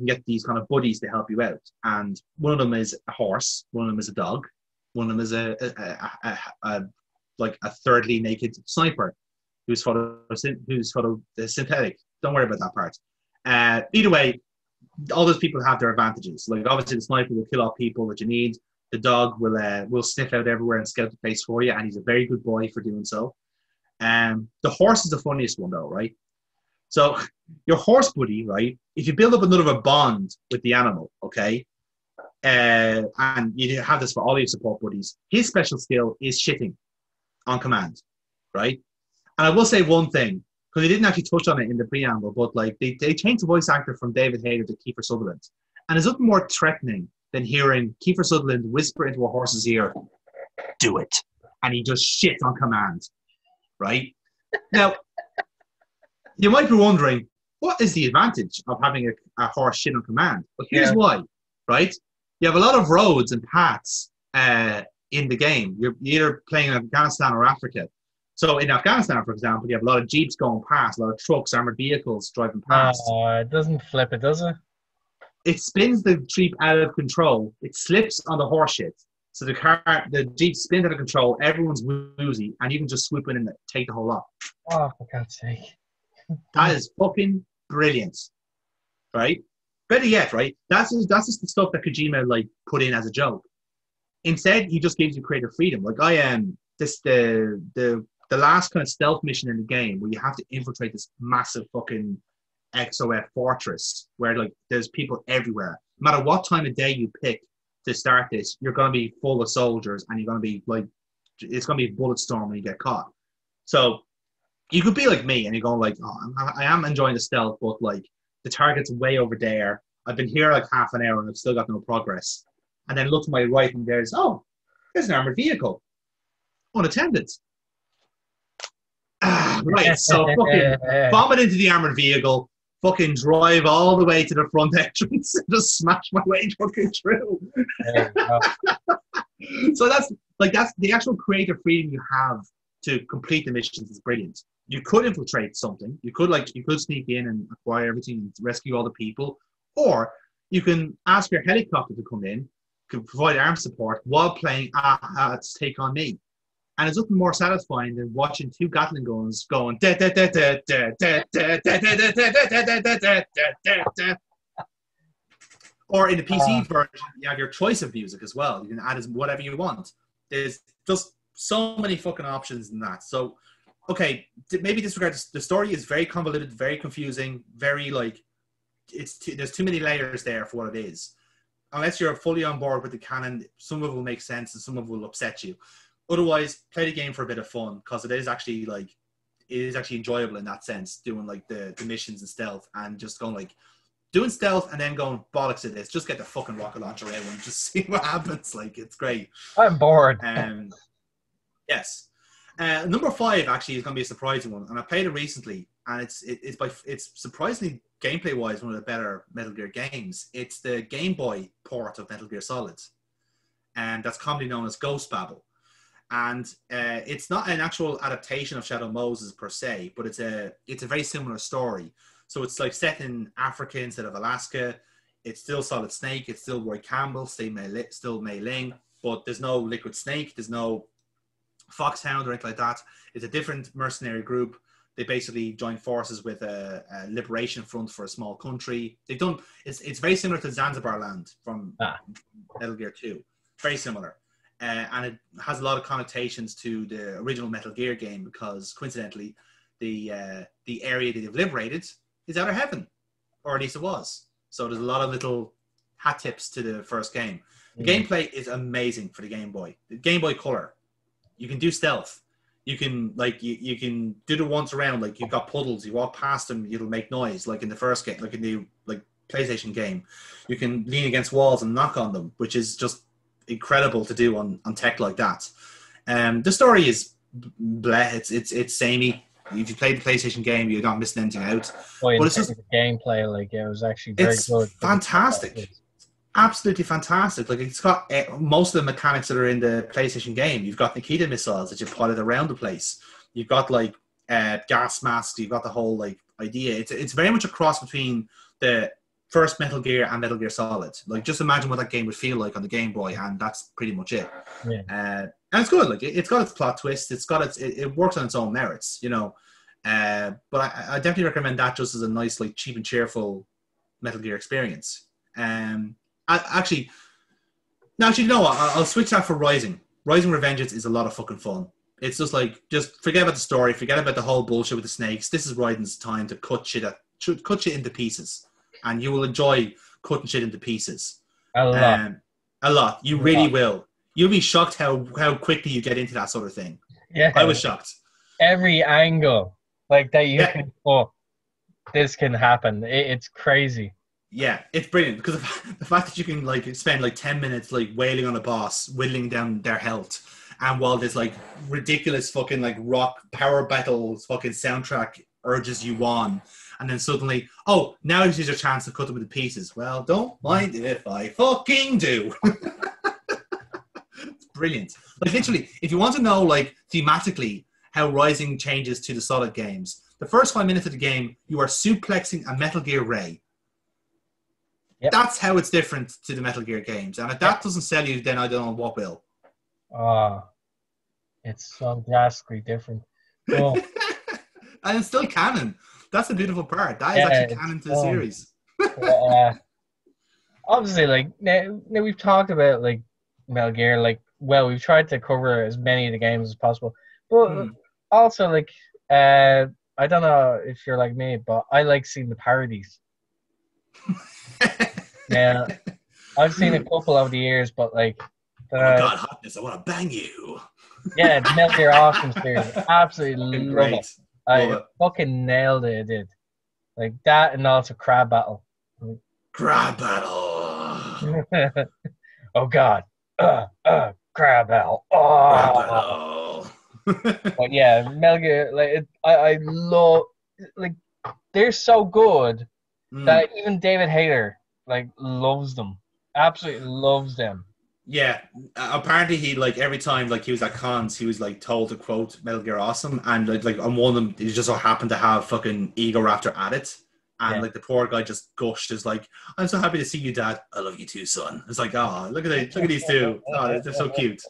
get these kind of buddies to help you out, and one of them is a horse, one of them is a dog, one of them is a thirdly naked sniper who's synthetic. Don't worry about that part. Either way, all those people have their advantages. Like, obviously the sniper will kill off people that you need. The dog will sniff out everywhere and scout the place for you, and he's a very good boy for doing so. The horse is the funniest one though, right? So your horse buddy, right? If you build up enough of a bond with the animal, okay, and you have this for all your support buddies, his special skill is shitting on command, right? And I will say one thing: because they didn't actually touch on it in the preamble, but like they changed the voice actor from David Hayter to Kiefer Sutherland. And there's nothing more threatening than hearing Kiefer Sutherland whisper into a horse's ear, "Do it." And he just shits on command, right? Now, you might be wondering, what is the advantage of having a horse shit on command? But here's why, right? You have a lot of roads and paths in the game. You're either playing in Afghanistan or Africa. So in Afghanistan, for example, you have a lot of jeeps going past, a lot of trucks, armored vehicles driving past. It doesn't flip it, does it? It spins the jeep out of control. It slips on the horse shit. So the jeep spins out of control. Everyone's woozy, and you can just swoop in and take the whole lot. Oh, for God's sake! That is fucking brilliant, right? Better yet, right? That's just the stuff that Kojima like put in as a joke. Instead, he just gives you creative freedom. Like I am the last kind of stealth mission in the game where you have to infiltrate this massive fucking XOF fortress where like there's people everywhere. No matter what time of day you pick to start this, you're going to be full of soldiers and you're going to be like, it's going to be a bullet storm when you get caught. So you could be like me and you're going like, oh, I am enjoying the stealth, but like the target's way over there. I've been here like half an hour and I've still got no progress. And then look to my right and there's an armored vehicle. Unattended. Right, so fucking vomit into the armored vehicle, fucking drive all the way to the front entrance and just smash my way fucking through. So that's the actual creative freedom you have to complete the missions is brilliant. You could infiltrate something. You could sneak in and acquire everything and rescue all the people, or you can ask your helicopter to come in, to provide arm support while playing Take On Me. And there's nothing more satisfying than watching two Gatling guns going da da da da da da da da da da da da da da. Or in the PC version, you have your choice of music as well. You can add whatever you want. There's just so many fucking options in that. So, okay, maybe disregard the story is very convoluted, very confusing, very like there's too many layers there for what it is. Unless you're fully on board with the canon, some of it will make sense and some of it will upset you. Otherwise, play the game for a bit of fun because it is actually enjoyable in that sense, doing like the missions and stealth and just going like doing stealth and then going bollocks at this. Just get the fucking rocket launcher out and just see what happens. Like it's great. I'm bored. Yes. Number 5 actually is going to be a surprising one, and I played it recently, and it's surprisingly gameplay wise one of the better Metal Gear games. It's the Game Boy port of Metal Gear Solid, and that's commonly known as Ghost Babel. And it's not an actual adaptation of Shadow Moses per se, but it's a very similar story. So it's like set in Africa instead of Alaska. It's still Solid Snake. It's still Roy Campbell, still Mei Ling, but there's no Liquid Snake. There's no Foxhound or anything like that. It's a different mercenary group. They basically join forces with a liberation front for a small country. It's very similar to Zanzibar Land from Metal Gear 2. Very similar. And it has a lot of connotations to the original Metal Gear game because, coincidentally, the area that they've liberated is Outer Heaven, or at least it was. So there's a lot of little hat tips to the first game. The gameplay is amazing for the Game Boy. The Game Boy Color. You can do stealth. You can you can do the once around. Like you've got puddles. You walk past them, it'll make noise. Like in the first game, like in the PlayStation game, you can lean against walls and knock on them, which is just incredible to do on tech like that. The story is bleh, it's samey. If you played the PlayStation game, you're not missing anything out. But it's just the gameplay, like it was actually very good. Fantastic, absolutely fantastic. Like it's got most of the mechanics that are in the PlayStation game. You've got Nikita missiles that you pilot around the place. You've got like gas masks. You've got the whole like idea. It's very much a cross between the first Metal Gear and Metal Gear Solid. Like, just imagine what that game would feel like on the Game Boy, and that's pretty much it. Yeah. And it's good. Like, it's got its plot twist. It works on its own merits, you know. But I definitely recommend that just as a nice, like, cheap and cheerful Metal Gear experience. Actually, you know what? I'll switch that for Rising. Rising Revengeance is a lot of fucking fun. It's just like, just forget about the story, forget about the whole bullshit with the snakes. This is Raiden's time to cut shit into pieces. And you will enjoy cutting shit into pieces. A lot. You really will. You'll be shocked how quickly you get into that sort of thing. Yeah. I was shocked. Every angle like that you Yeah. can. Oh, this can happen. It's crazy. Yeah, it's brilliant because the fact that you can like spend like 10 minutes like wailing on a boss, whittling down their health, and while this like ridiculous fucking like rock power battles fucking soundtrack urges you on, and then suddenly, oh, now is your chance to cut them into pieces. Well, don't mind if I fucking do. It's brilliant. Like literally, if you want to know like thematically how Rising changes to the Solid games, the first 5 minutes of the game, you are suplexing a Metal Gear Ray. Yep. That's how it's different to the Metal Gear games. And if that doesn't sell you, then I don't know what will. It's so drastically different. Oh, And it's still canon. That's the beautiful part. That is yeah, actually canon to the series. Obviously, like now we've talked about like Metal Gear, like we've tried to cover as many of the games as possible, but also like I don't know if you're like me, but I like seeing the parodies. Now I've seen a couple over the years, but like oh my god, hotness! I want to bang you. Yeah, the Metal Gear Awesome series, absolutely love Great. it. I fucking nailed it. I did like that, and also Crab Battle. Crab Battle. Oh god, Crab Battle. Crab Battle. But yeah, Metal Gear, like I love, like they're so good that even David Hayter like loves them, absolutely loves them. Yeah, apparently he like every time like he was at cons, he was like told to quote Metal Gear Awesome, and like on one of them, he just so happened to have fucking Ego Raptor at it, and like the poor guy just gushed, is like, "I'm so happy to see you, Dad. I love you too, son." It's like, oh, look at these two. Oh, they're so cute.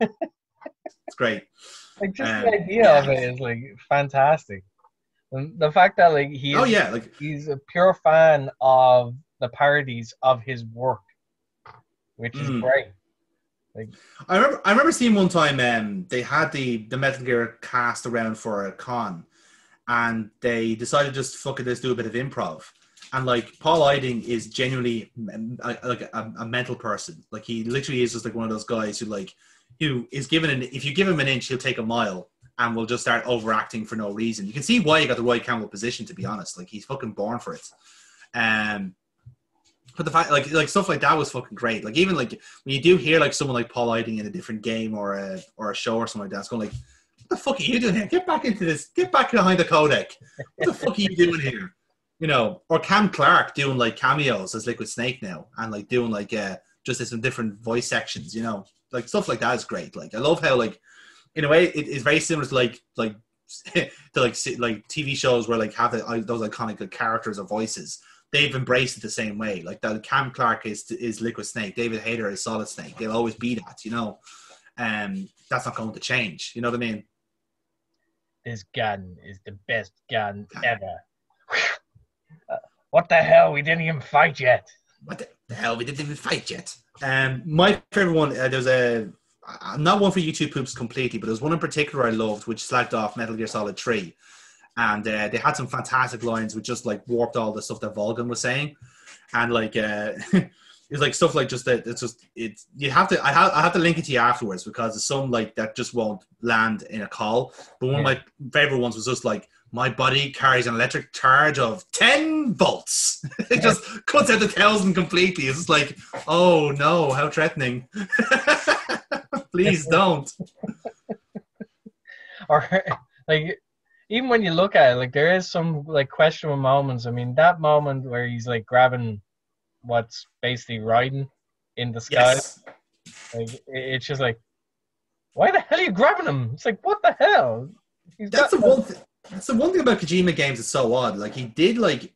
It's great. Like just the idea of it is like fantastic. And the fact that like he's a pure fan of the parodies of his work, which is great. Like I remember seeing one time they had the Metal Gear cast around for a con, and they decided just fuck it, let's do a bit of improv. And like Paul Eiding is genuinely like a mental person. Like he literally is just like one of those guys who is given if you give him an inch, he'll take a mile, and will just start overacting for no reason. You can see why he got the Roy Campbell position, to be honest. Like he's fucking born for it. But the fact, like stuff like that was fucking great. Like even like when you do hear like someone like Paul Eiding in a different game or a show or something like that, it's going like, what the fuck are you doing here? Get back into this. Get back behind the codec. What the fuck are you doing here? You know, or Cam Clark doing like cameos as Liquid Snake now, and like doing like just some different voice sections. You know, like stuff like that is great. Like I love how like in a way it is very similar to like to like TV shows where like have those iconic characters or voices. They've embraced it the same way. Like that, Cam Clark is Liquid Snake, David Hayter is Solid Snake. They'll always be that, you know. That's not going to change. You know what I mean? This gun is the best gun ever. What the hell? We didn't even fight yet. What the hell? We didn't even fight yet. My favorite one. There's not one for YouTube poops completely, but there's one in particular I loved, which slagged off Metal Gear Solid 3. And they had some fantastic lines which just like warped all the stuff that Volgan was saying, and like it's like stuff like just that. It's you have to. I have to link it to you afterwards because it's some like that just won't land in a call. But one of my favorite ones was just like, my body carries an electric charge of 10 volts. It just cuts out the 1,000 completely. It's just like, oh no, how threatening! Please don't. Or like. Even when you look at it, like there is some like questionable moments. I mean, that moment where he's like grabbing what's basically riding in the sky, like it's just like, why the hell are you grabbing him? It's like, what the hell? That's the one thing about Kojima games that's so odd. Like he did like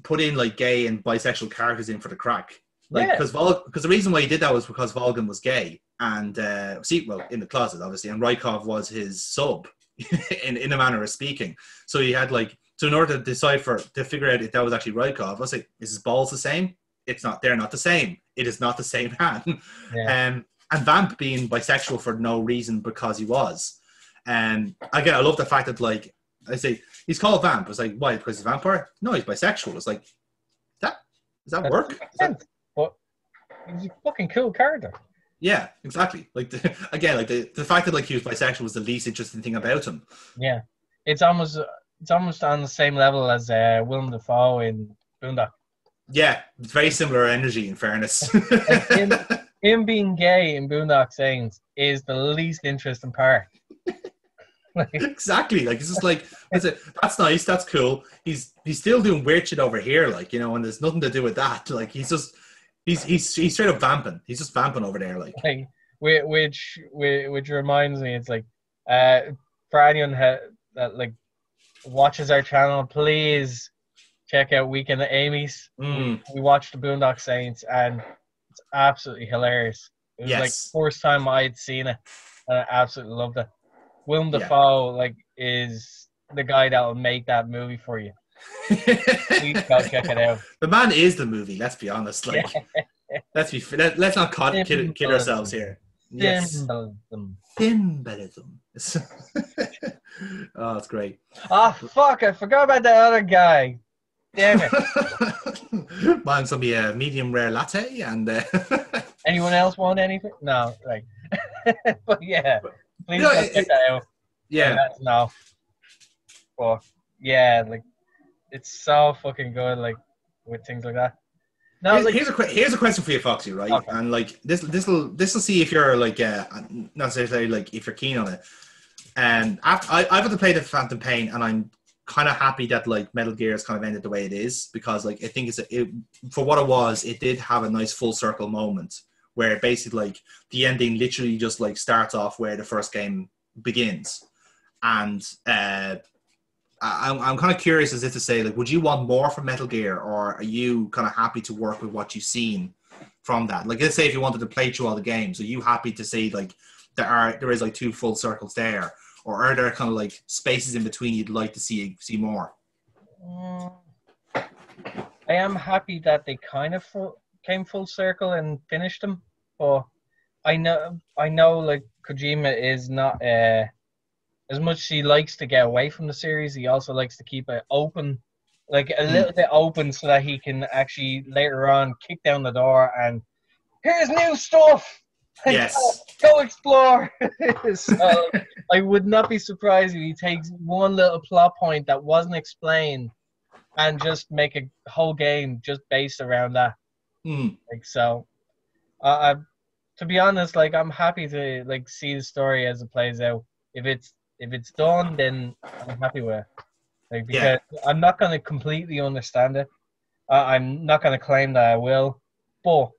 put in like gay and bisexual characters in for the crack. Like because the reason why he did that was because Volgan was gay and in the closet obviously, and Rykov was his sub. in a manner of speaking, so he had like in order to decide to figure out if that was actually Rykov, I was like, is his balls the same? It's not. They're not the same. It is not the same man. And Vamp being bisexual for no reason because he was. And again, I love the fact that like I say he's called Vamp. It's like, why? Because he's a vampire? No, he's bisexual. It's like does that work? But he's a fucking cool character. Yeah, exactly. Like the fact that like he was bisexual was the least interesting thing about him. Yeah, it's almost it's almost on the same level as Willem Dafoe in Boondock. Yeah, very similar energy. In fairness, Like him being gay in Boondock Saints is the least interesting part. Like, exactly. Like it's just like that's nice, that's cool. He's still doing weird shit over here, like, you know, and there's nothing to do with that. Like he's straight up vamping. He's just vamping over there, like. like which reminds me, it's like uh for anyone that like watches our channel, please check out Weekend at Amy's. We watched the Boondock Saints and it's absolutely hilarious. It was like the Yes. first time I'd seen it and I absolutely loved it. Willem Yeah. Dafoe like is the guy that will make that movie for you. Please go check it out. The man is the movie. Let's be honest. Like, let's not kid ourselves here. Yes. Symbolism. Oh, that's great. Oh fuck! I forgot about the other guy. Damn it. Mine's gonna be a medium rare latte, and anyone else want anything? No, like, but yeah, please go check that out. Yeah, no, but yeah, like it's so fucking good, like with things like that. No, here's a question for you, Foxy, right? Okay. And like this'll see if you're like not necessarily like if you're keen on it. And I've had to play the Phantom Pain, and I'm kind of happy that like Metal Gear has kind of ended the way it is, because like I think for what it was, it did have a nice full circle moment where basically like the ending literally just like starts off where the first game begins. And I'm kind of curious as if to say, like, would you want more from Metal Gear, or are you kind of happy to work with what you've seen from that? Like, let's say if you wanted to play through all the games, are you happy to say like there is like two full circles there, or are there kind of like spaces in between you'd like to see more? I am happy that they kind of came full circle and finished them, but I know like Kojima is not as much as he likes to get away from the series, he also likes to keep it open, like a little bit open, so that he can actually later on kick down the door and here's new stuff. Yes. Go explore. So I would not be surprised if he takes one little plot point that wasn't explained and just make a whole game just based around that. Like, so, to be honest, like I'm happy to like see the story as it plays out. If it's done, then I'm happy with it. Like, because I'm not going to completely understand it. I'm not going to claim that I will, but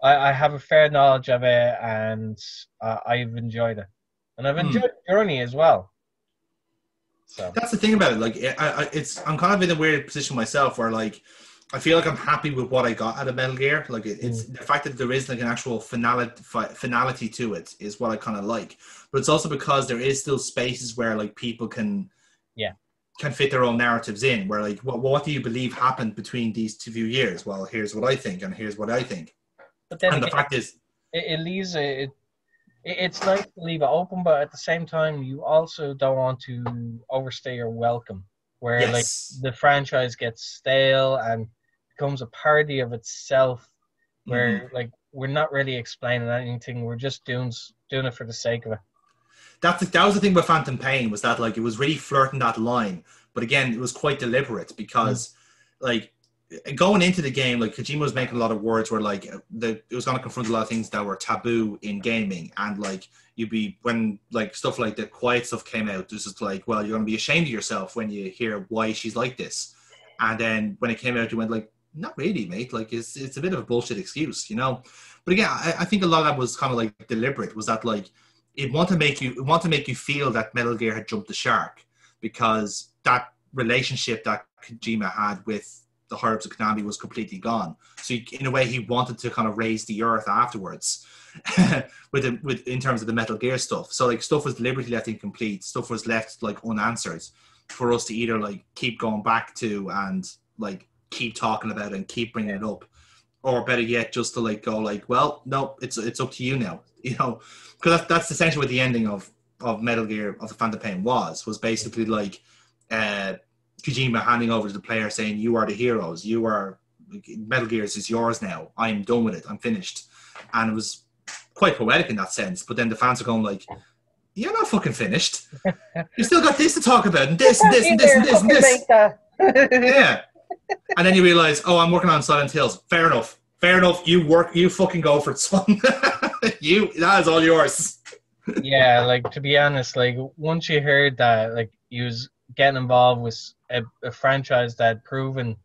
I have a fair knowledge of it, and I've enjoyed it. And I've enjoyed the journey as well. So that's the thing about it. Like, I'm kind of in a weird position myself where, like, I feel like I'm happy with what I got out of Metal Gear. Like, it's the fact that there is like an actual finality to it is what I kind of like. But it's also because there is still spaces where like people can fit their own narratives in. Where like, what do you believe happened between these few years? Well, here's what I think, and here's what I think. But then and the fact is, it leaves it. It's nice to leave it open, but at the same time, you also don't want to overstay your welcome. Where like the franchise gets stale and becomes a parody of itself, where like we're not really explaining anything, we're just doing it for the sake of it. That was the thing with Phantom Pain, was that like it was really flirting that line, but again it was quite deliberate, because like going into the game, like Kojima was making a lot of words where like it was going to confront a lot of things that were taboo in gaming, and like when like stuff like the quiet stuff came out, this is like, well, you're going to be ashamed of yourself when you hear why she's like this. And then when it came out, you went like, not really, mate. Like it's a bit of a bullshit excuse, you know. But again, I think a lot of that was kind of like deliberate. Was that like it want to make you feel that Metal Gear had jumped the shark, because that relationship that Kojima had with the Herbs of Konami was completely gone. So in a way, he wanted to kind of raise the earth afterwards, with in terms of the Metal Gear stuff. So like stuff was deliberately left incomplete. Stuff was left like unanswered for us to either like keep going back to and like keep talking about it and keep bringing it up, or better yet, just to like go like, well, no, it's up to you now, you know, because that's essentially what the ending of Metal Gear of the Phantom Pain was basically like Kojima handing over to the player saying, you are the heroes, Metal Gears is yours now, I'm done with it, I'm finished. And it was quite poetic in that sense, but then the fans are going like, you're not fucking finished. You still got this to talk about, and this, Get and back this, in and this, there and and this, and fucking this. make that. Yeah. And then you realize, oh, I'm working on Silent Hills. Fair enough. Fair enough. You fucking go for it, son. That is all yours. Yeah, like to be honest, like once you heard that, like he was getting involved with a franchise that had proven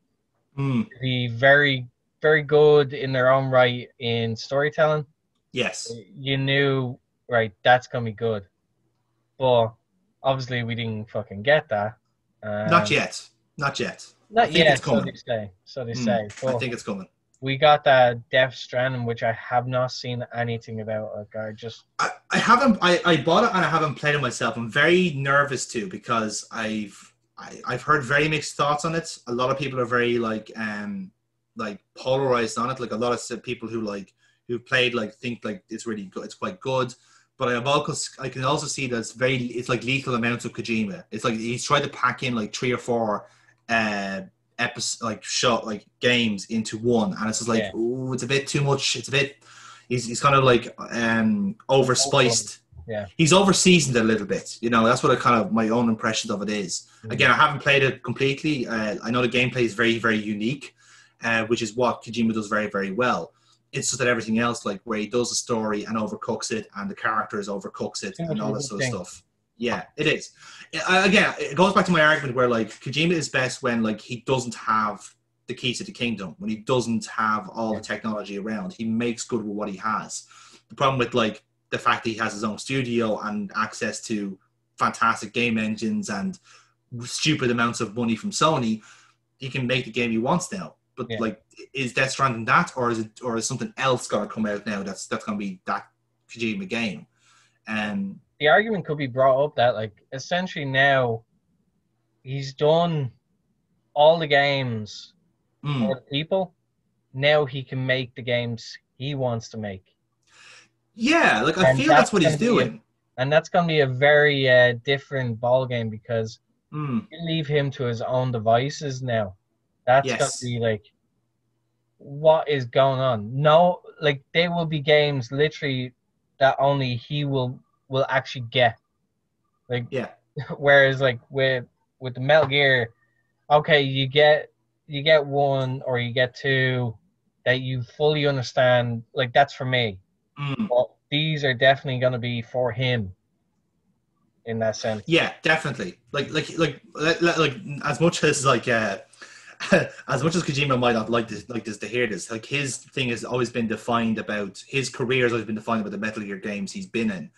Mm, to be very, very good in their own right in storytelling, yes. you knew, right, that's gonna be good. But obviously, we didn't fucking get that. Not Um, yet. Not yet. I not think it's yet, so coming. they say. So they Mm, say. I But think it's coming. we got that Death Stranding, which I have not seen anything about. Like, I just I haven't. I bought it and I haven't played it myself. I'm very nervous too because I've heard very mixed thoughts on it. A lot of people are very like polarized on it. Like a lot of people who played like think like it's really good. It's quite good. But I can also see that it's like lethal amounts of Kojima. It's like he's tried to pack in like 3 or 4 episodes like shot like games into one, and it's just like yeah. ooh, it's a bit too much. It's a bit he's kind of like overspiced. Yeah. He's over seasoned a little bit. You know, that's what I kind of my own impressions of it is. Again, I haven't played it completely. I know the gameplay is very, very unique, which is what Kojima does very, very well. It's just that everything else, like where he does the story and overcooks it, and the characters overcooks it, Too much and of all a that good sort of thing. stuff. Yeah, it is. Again, it goes back to my argument where like Kojima is best when like he doesn't have the keys to the kingdom, when he doesn't have all the technology around. He makes good with what he has. The problem with like the fact that he has his own studio and access to fantastic game engines and stupid amounts of money from Sony, he can make the game he wants now. But Yeah. like, is Death Stranding that, or is something else going to come out now that's going to be that Kojima game? And The argument could be brought up that like essentially now he's done all the games for the people. Now he can make the games he wants to make, yeah, like I and feel that's what he's that's gonna be a very different ball game because doing. you leave him to his own devices now. That's gonna Yes. be like, what is going on? No, like there will be games literally that only he will actually get. Like, Yeah. whereas like with the Metal Gear, okay, you get one or you get two that you fully understand. Like that's for me. Mm. But these are definitely going to be for him in that sense. Yeah, definitely. Like as much as like as much as Kojima might not like this to hear this, like his thing has always been defined about his career has always been defined about the Metal Gear games he's been in.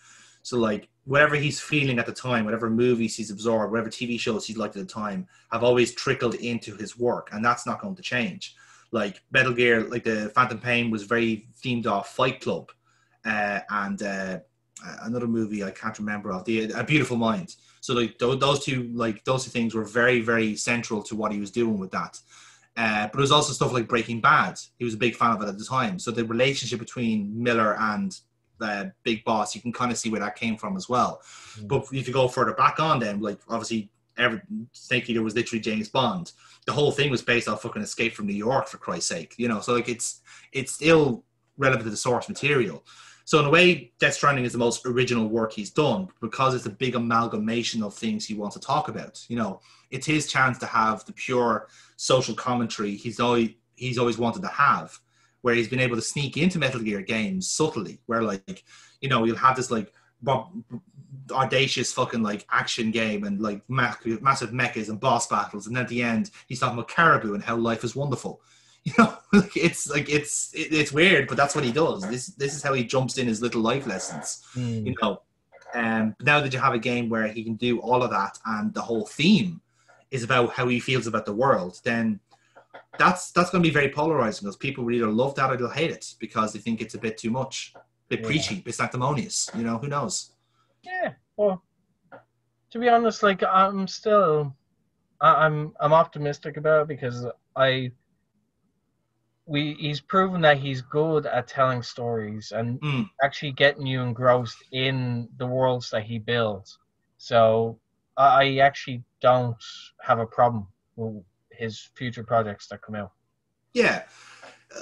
So like whatever he's feeling at the time, whatever movies he's absorbed, whatever TV shows he's liked at the time, have always trickled into his work, and that's not going to change. Like Metal Gear, like the Phantom Pain was very themed off Fight Club, and another movie I can't remember of the A Beautiful Mind. So like those two things were very, very central to what he was doing with that. But it was also stuff like Breaking Bad. He was a big fan of it at the time. So the relationship between Miller and Big Boss, you can kind of see where that came from as well. But if you go further back on, then like obviously Snake Eater was literally James Bond. The whole thing was based off fucking Escape from New York, for Christ's sake. You know, so like it's still relevant to the source material. So in a way, Death Stranding is the most original work he's done because it's a big amalgamation of things he wants to talk about. You know, it's his chance to have the pure social commentary he's always wanted to have, where he's been able to sneak into Metal Gear games subtly, where like, you know, you'll have this like audacious fucking like action game and like massive mechas and boss battles, and at the end he's talking about caribou and how life is wonderful. You know, it's weird, but that's what he does. This is how he jumps in his little life lessons. You know, now that you have a game where he can do all of that, and the whole theme is about how he feels about the world, then that's going to be very polarizing because people will either love that or they'll hate it because they think it's a bit too much, a bit preachy, a bit sanctimonious. You know, who knows? Yeah. Well, to be honest, like I'm optimistic about it because he's proven that he's good at telling stories and actually getting you engrossed in the worlds that he builds. So I actually don't have a problem with his future projects that come out. Yeah.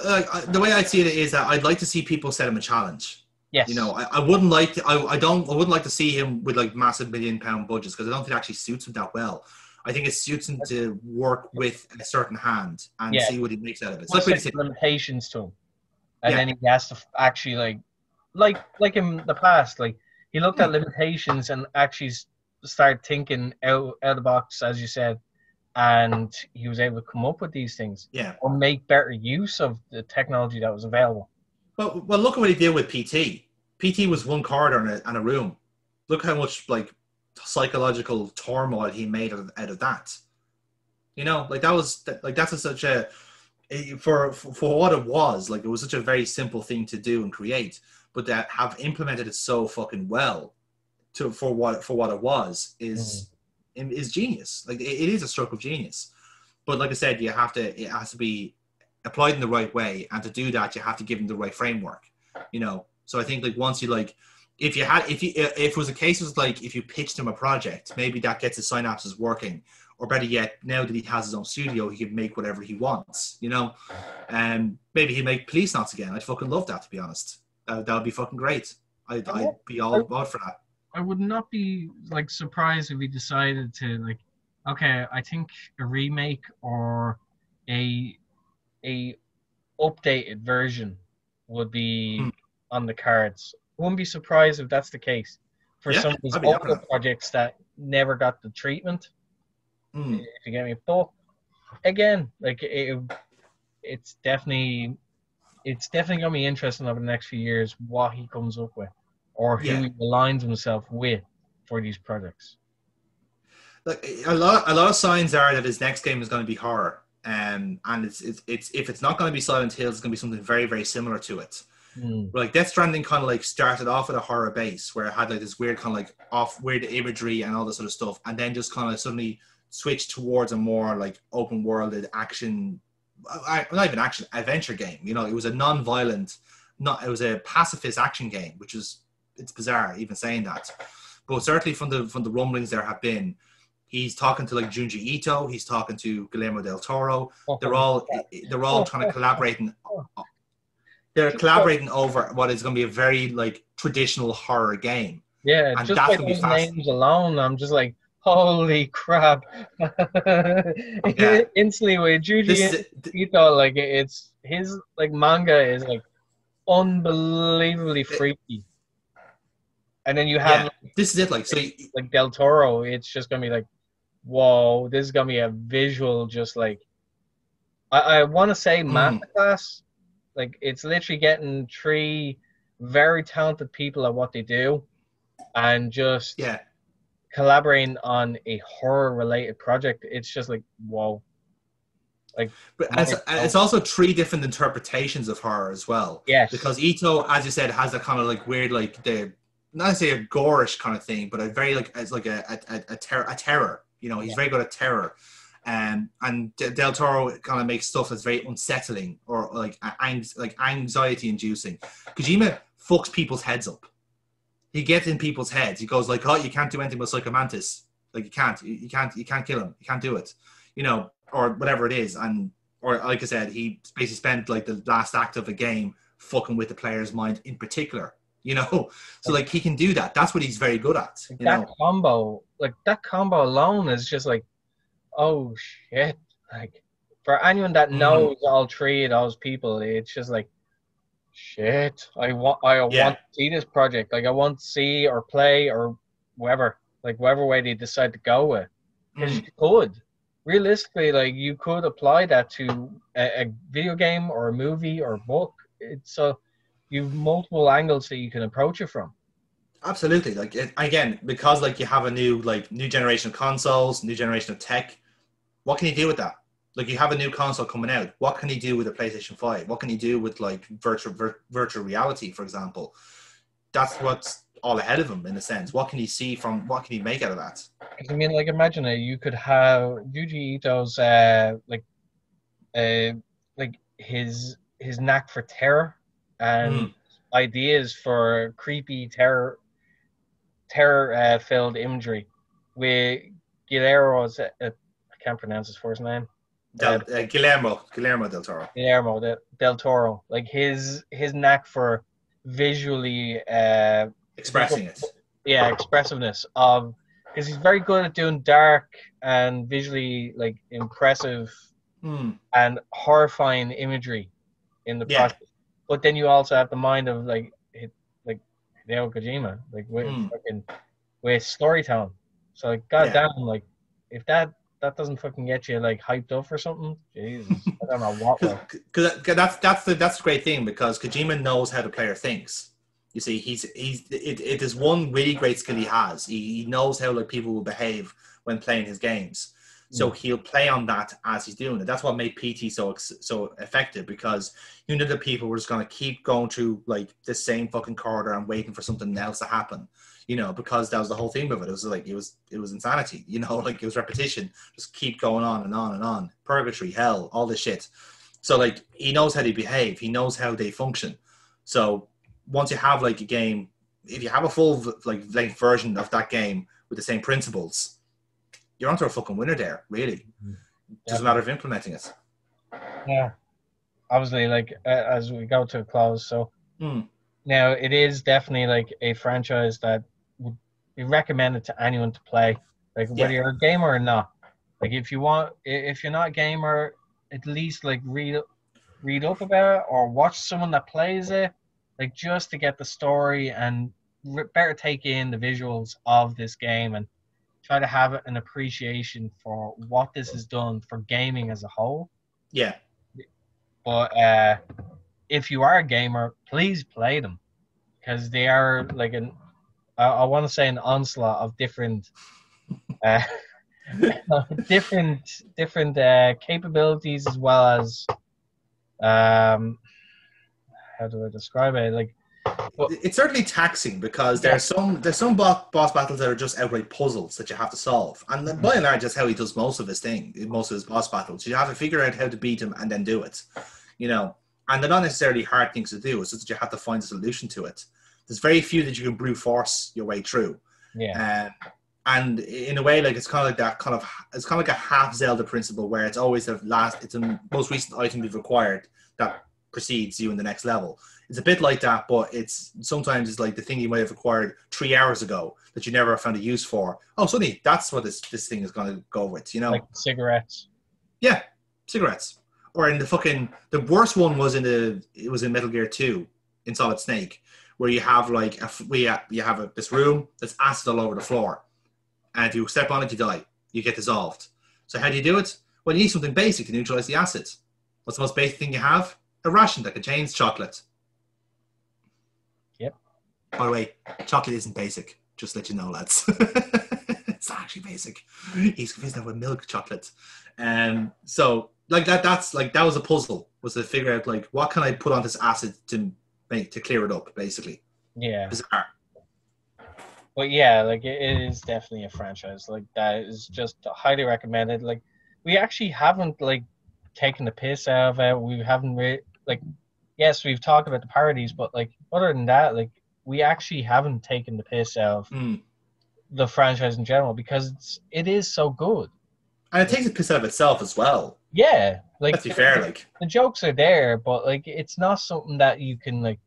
The way I see it is that I'd like to see people set him a challenge. Yes. You know, I wouldn't like to, I wouldn't like to see him with like massive £1 million budgets because I don't think it actually suits him that well. I think it suits him to work with a certain hand and Yeah. see what he makes out of it. It's One like what he set said. limitations to him, and Yeah. then he has to actually like in the past, like he looked at Hmm. limitations and actually started thinking out of the box, as you said, and he was able to come up with these things Yeah. or make better use of the technology that was available. Well, look at what he did with PT. PT was one corridor and a room. Look how much like psychological turmoil he made out of that. You know, like that was like that's such a for what it was. Like it was such a very simple thing to do and create, but that have implemented it so fucking well to for what it was Mm. is genius. Like it is a stroke of genius. But like I said, it has to be applied in the right way, and to do that, you have to give them the right framework. You know, so I think like once you like, if it was a case of like if you pitched him a project, maybe that gets his synapses working, or better yet, now that he has his own studio, he can make whatever he wants. You know, and maybe he'd make Police Knots again. I'd fucking love that, to be honest. That would be fucking great. I'd be all I, about for that. I would not be like surprised if we decided to like, okay, I think a remake or a a updated version would Hmm. be on the cards. Wouldn't be surprised if that's the case for Yeah, some of these I'd be down for older that. projects that never got the treatment. Hmm. If you get me, but again, like it's definitely it's definitely gonna be interesting over the next few years what he comes up with or who Yeah, he aligns himself with for these projects. like a lot of signs are that his next game is going to be horror, and it's if it's not going to be Silent Hill, it's going to be something very very similar to it. Mm. Like Death Stranding kind of like started off with a horror base where it had like this weird kind of like off weird imagery and all this sort of stuff, and then just kind of suddenly switched towards a more like open worlded action, not even action adventure game. You know, it was a non-violent, not it was a pacifist action game, which is it's bizarre even saying that, but certainly from the rumblings there have been. He's talking to like Junji Ito. He's talking to Guillermo del Toro. They're Oh, all they're all oh, trying to oh, collaborate and oh. they're Just by, collaborating over what is going to be a very like traditional horror game, yeah, and just by that's going to be those fast. names alone, I'm just like, holy crap! Yeah, Instantly with this Juji is it. Ito, like it's his like manga is like unbelievably freaky, and then you have Yeah, this is it. Like so, like Del Toro, it's just gonna be like, whoa, this is gonna be a visual, just like I want to say mm, masterclass. Like it's literally getting three very talented people at what they do, and just yeah. collaborating on a horror related project. It's just like whoa, like But mind it's blown. also three different interpretations of horror as well. Yes, Because Ito, as you said, has that kind of like weird, like the not to say a gorish kind of thing, but a very like it's like a terror. You know, he's yeah, very good at terror. And Del Toro kind of makes stuff that's very unsettling or like anxiety inducing. Kojima fucks people's heads up. He gets in people's heads. He goes like, "Oh, you can't do anything with Psychomantis. Like you can't kill him. You can't do it. You know, or whatever it is." And or like I said, he basically spent like the last act of a game fucking with the player's mind in particular. You know, so like, like he can do that. That's what he's very good at. like You that know. combo, like that combo alone is just like, oh shit. Like for anyone that Mm, knows all three of those people, it's just like shit. I want yeah. to see this project. Like I want to see or play or whatever. Like whatever way they decide to go with. Because you Mm. could. Realistically, like you could apply that to a video game or a movie or a book. It's you've multiple angles that you can approach it from. Absolutely. Like again, because like you have a new generation of consoles, new generation of tech. What can you do with that? Like you have a new console coming out. What can you do with a PlayStation 5? What can you do with like virtual reality, for example? That's what's all ahead of him in a sense. What can you see from what can you make out of that? 'Cause, I mean, like imagine it. You could have Yuji Ito's uh like his knack for terror and Mm. ideas for creepy terror filled imagery with Guillermo's I can't pronounce his first name. Uh, Guillermo del Toro. Guillermo del Toro, like his knack for visually Expressing it. expressiveness of, because he's very good at doing dark and visually like impressive and horrifying imagery in the Yeah. process. But then you also have the mind of like Hideo Kojima, like with storytelling. So like goddamn, like if that doesn't fucking get you like hyped up for something, Jesus, I don't know what will. Because that's the great thing, because Kojima knows how the player thinks. You see, it is one really great skill he has. He knows how like people will behave when playing his games. So he'll play on that as he's doing it. That's what made PT so effective, because you know that people were just going to keep going through like the same fucking corridor and waiting for something else to happen. You know, because that was the whole theme of it. It was like it was insanity. You know, like it was repetition. Just keep going on and on and on. Purgatory, hell, all this shit. So like he knows how they behave. He knows how they function. So once you have like a game, if you have a full like length version of that game with the same principles, you're onto a fucking winner there, really. Just a matter of implementing it. Yeah. Obviously, like as we go to a close, so now it is definitely like a franchise that would be recommended to anyone to play, like whether you're a gamer or not. Like if you're not a gamer, at least like read up about it or watch someone that plays it, like just to get the story and better take in the visuals of this game and try to have an appreciation for what this has done for gaming as a whole. Yeah. But if you are a gamer, please play them, because they are like I want to say an onslaught of different uh, different capabilities, as well as how do I describe it? Like, it's certainly taxing, because there's some boss battles that are just outright puzzles that you have to solve, and by and large that's how he does most of his boss battles. You have to figure out how to beat him and then do it, you know. And they're not necessarily hard things to do. It's just that you have to find a solution to it. There's very few that you can brute force your way through. And in a way, like it's kind of like a half Zelda principle, where it's always it's the most recent item you've acquired that precedes you in the next level. It's a bit like that, but sometimes it's like the thing you might have acquired 3 hours ago that you never found a use for. Oh, suddenly that's what this thing is going to go with, you know? Like cigarettes. Yeah, cigarettes. Or in the worst one was in Metal Gear 2 in Solid Snake, where you have like this room that's acid all over the floor, and if you step on it, you die. You get dissolved. So how do you do it? Well, you need something basic to neutralize the acid. What's the most basic thing you have? A ration that contains chocolate. Yep. By the way, chocolate isn't basic. Just to let you know, lads. It's not actually basic. He's confused that with milk chocolate. So like that was a puzzle, was to figure out like what can I put on this acid to clear it up, basically. Yeah. Bizarre. But yeah, like it is definitely a franchise like that is just highly recommended. Like we actually haven't like taken the piss out of it. We haven't like, yes, we've talked about the parodies, but like other than that, like we actually haven't taken the piss out of the franchise in general, because it is so good. And it takes a piss out of itself as well. Yeah, like let's be fair, like the jokes are there, but like it's not something that you can like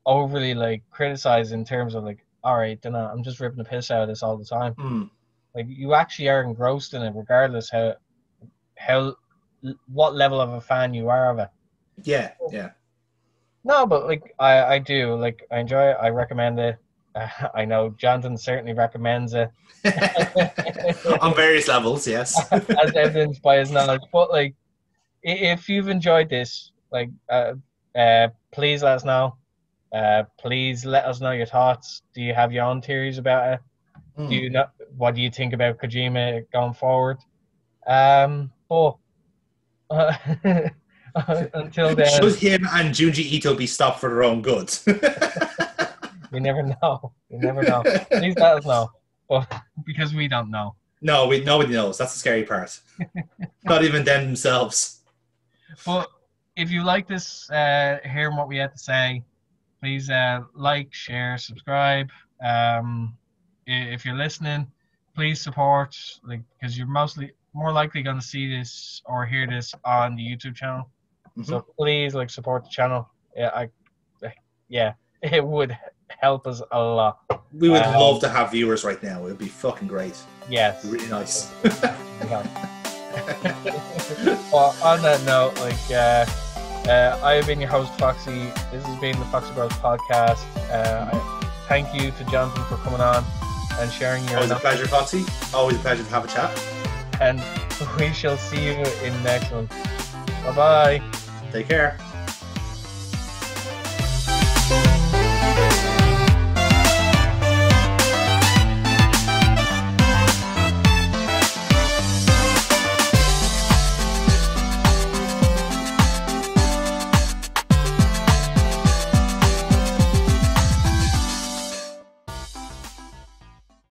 overly like criticize in terms of like, all right, then I'm just ripping the piss out of this all the time. Like you actually are engrossed in it, regardless how what level of a fan you are of it. Yeah. No, but like I do, like I enjoy it. I recommend it. I know Jonathan certainly recommends it on various levels, yes. As evidenced by his knowledge. But like, if you've enjoyed this, like, please let us know. Please let us know your thoughts. Do you have your own theories about it? Do you know what do you think about Kojima going forward? But until then, should him and Junji Ito be stopped for their own good? You never know. Please let us know, but because we don't know. No, nobody knows. That's the scary part. Not even them themselves. But if you like this, hearing what we had to say, please like, share, subscribe. If you're listening, please support, like, because you're more likely going to see this or hear this on the YouTube channel. So please, like, support the channel. Yeah. It would help us a lot. We would love to have viewers right now. It would be fucking great. Yes. It'd be really nice. Well, on that note, I have been your host, Foxy. This has been the Foxy Bros podcast. Thank you to Jonathan for coming on and sharing your... Always a pleasure, Foxy. Always a pleasure to have a chat. And we shall see you in the next one. Bye-bye. Take care.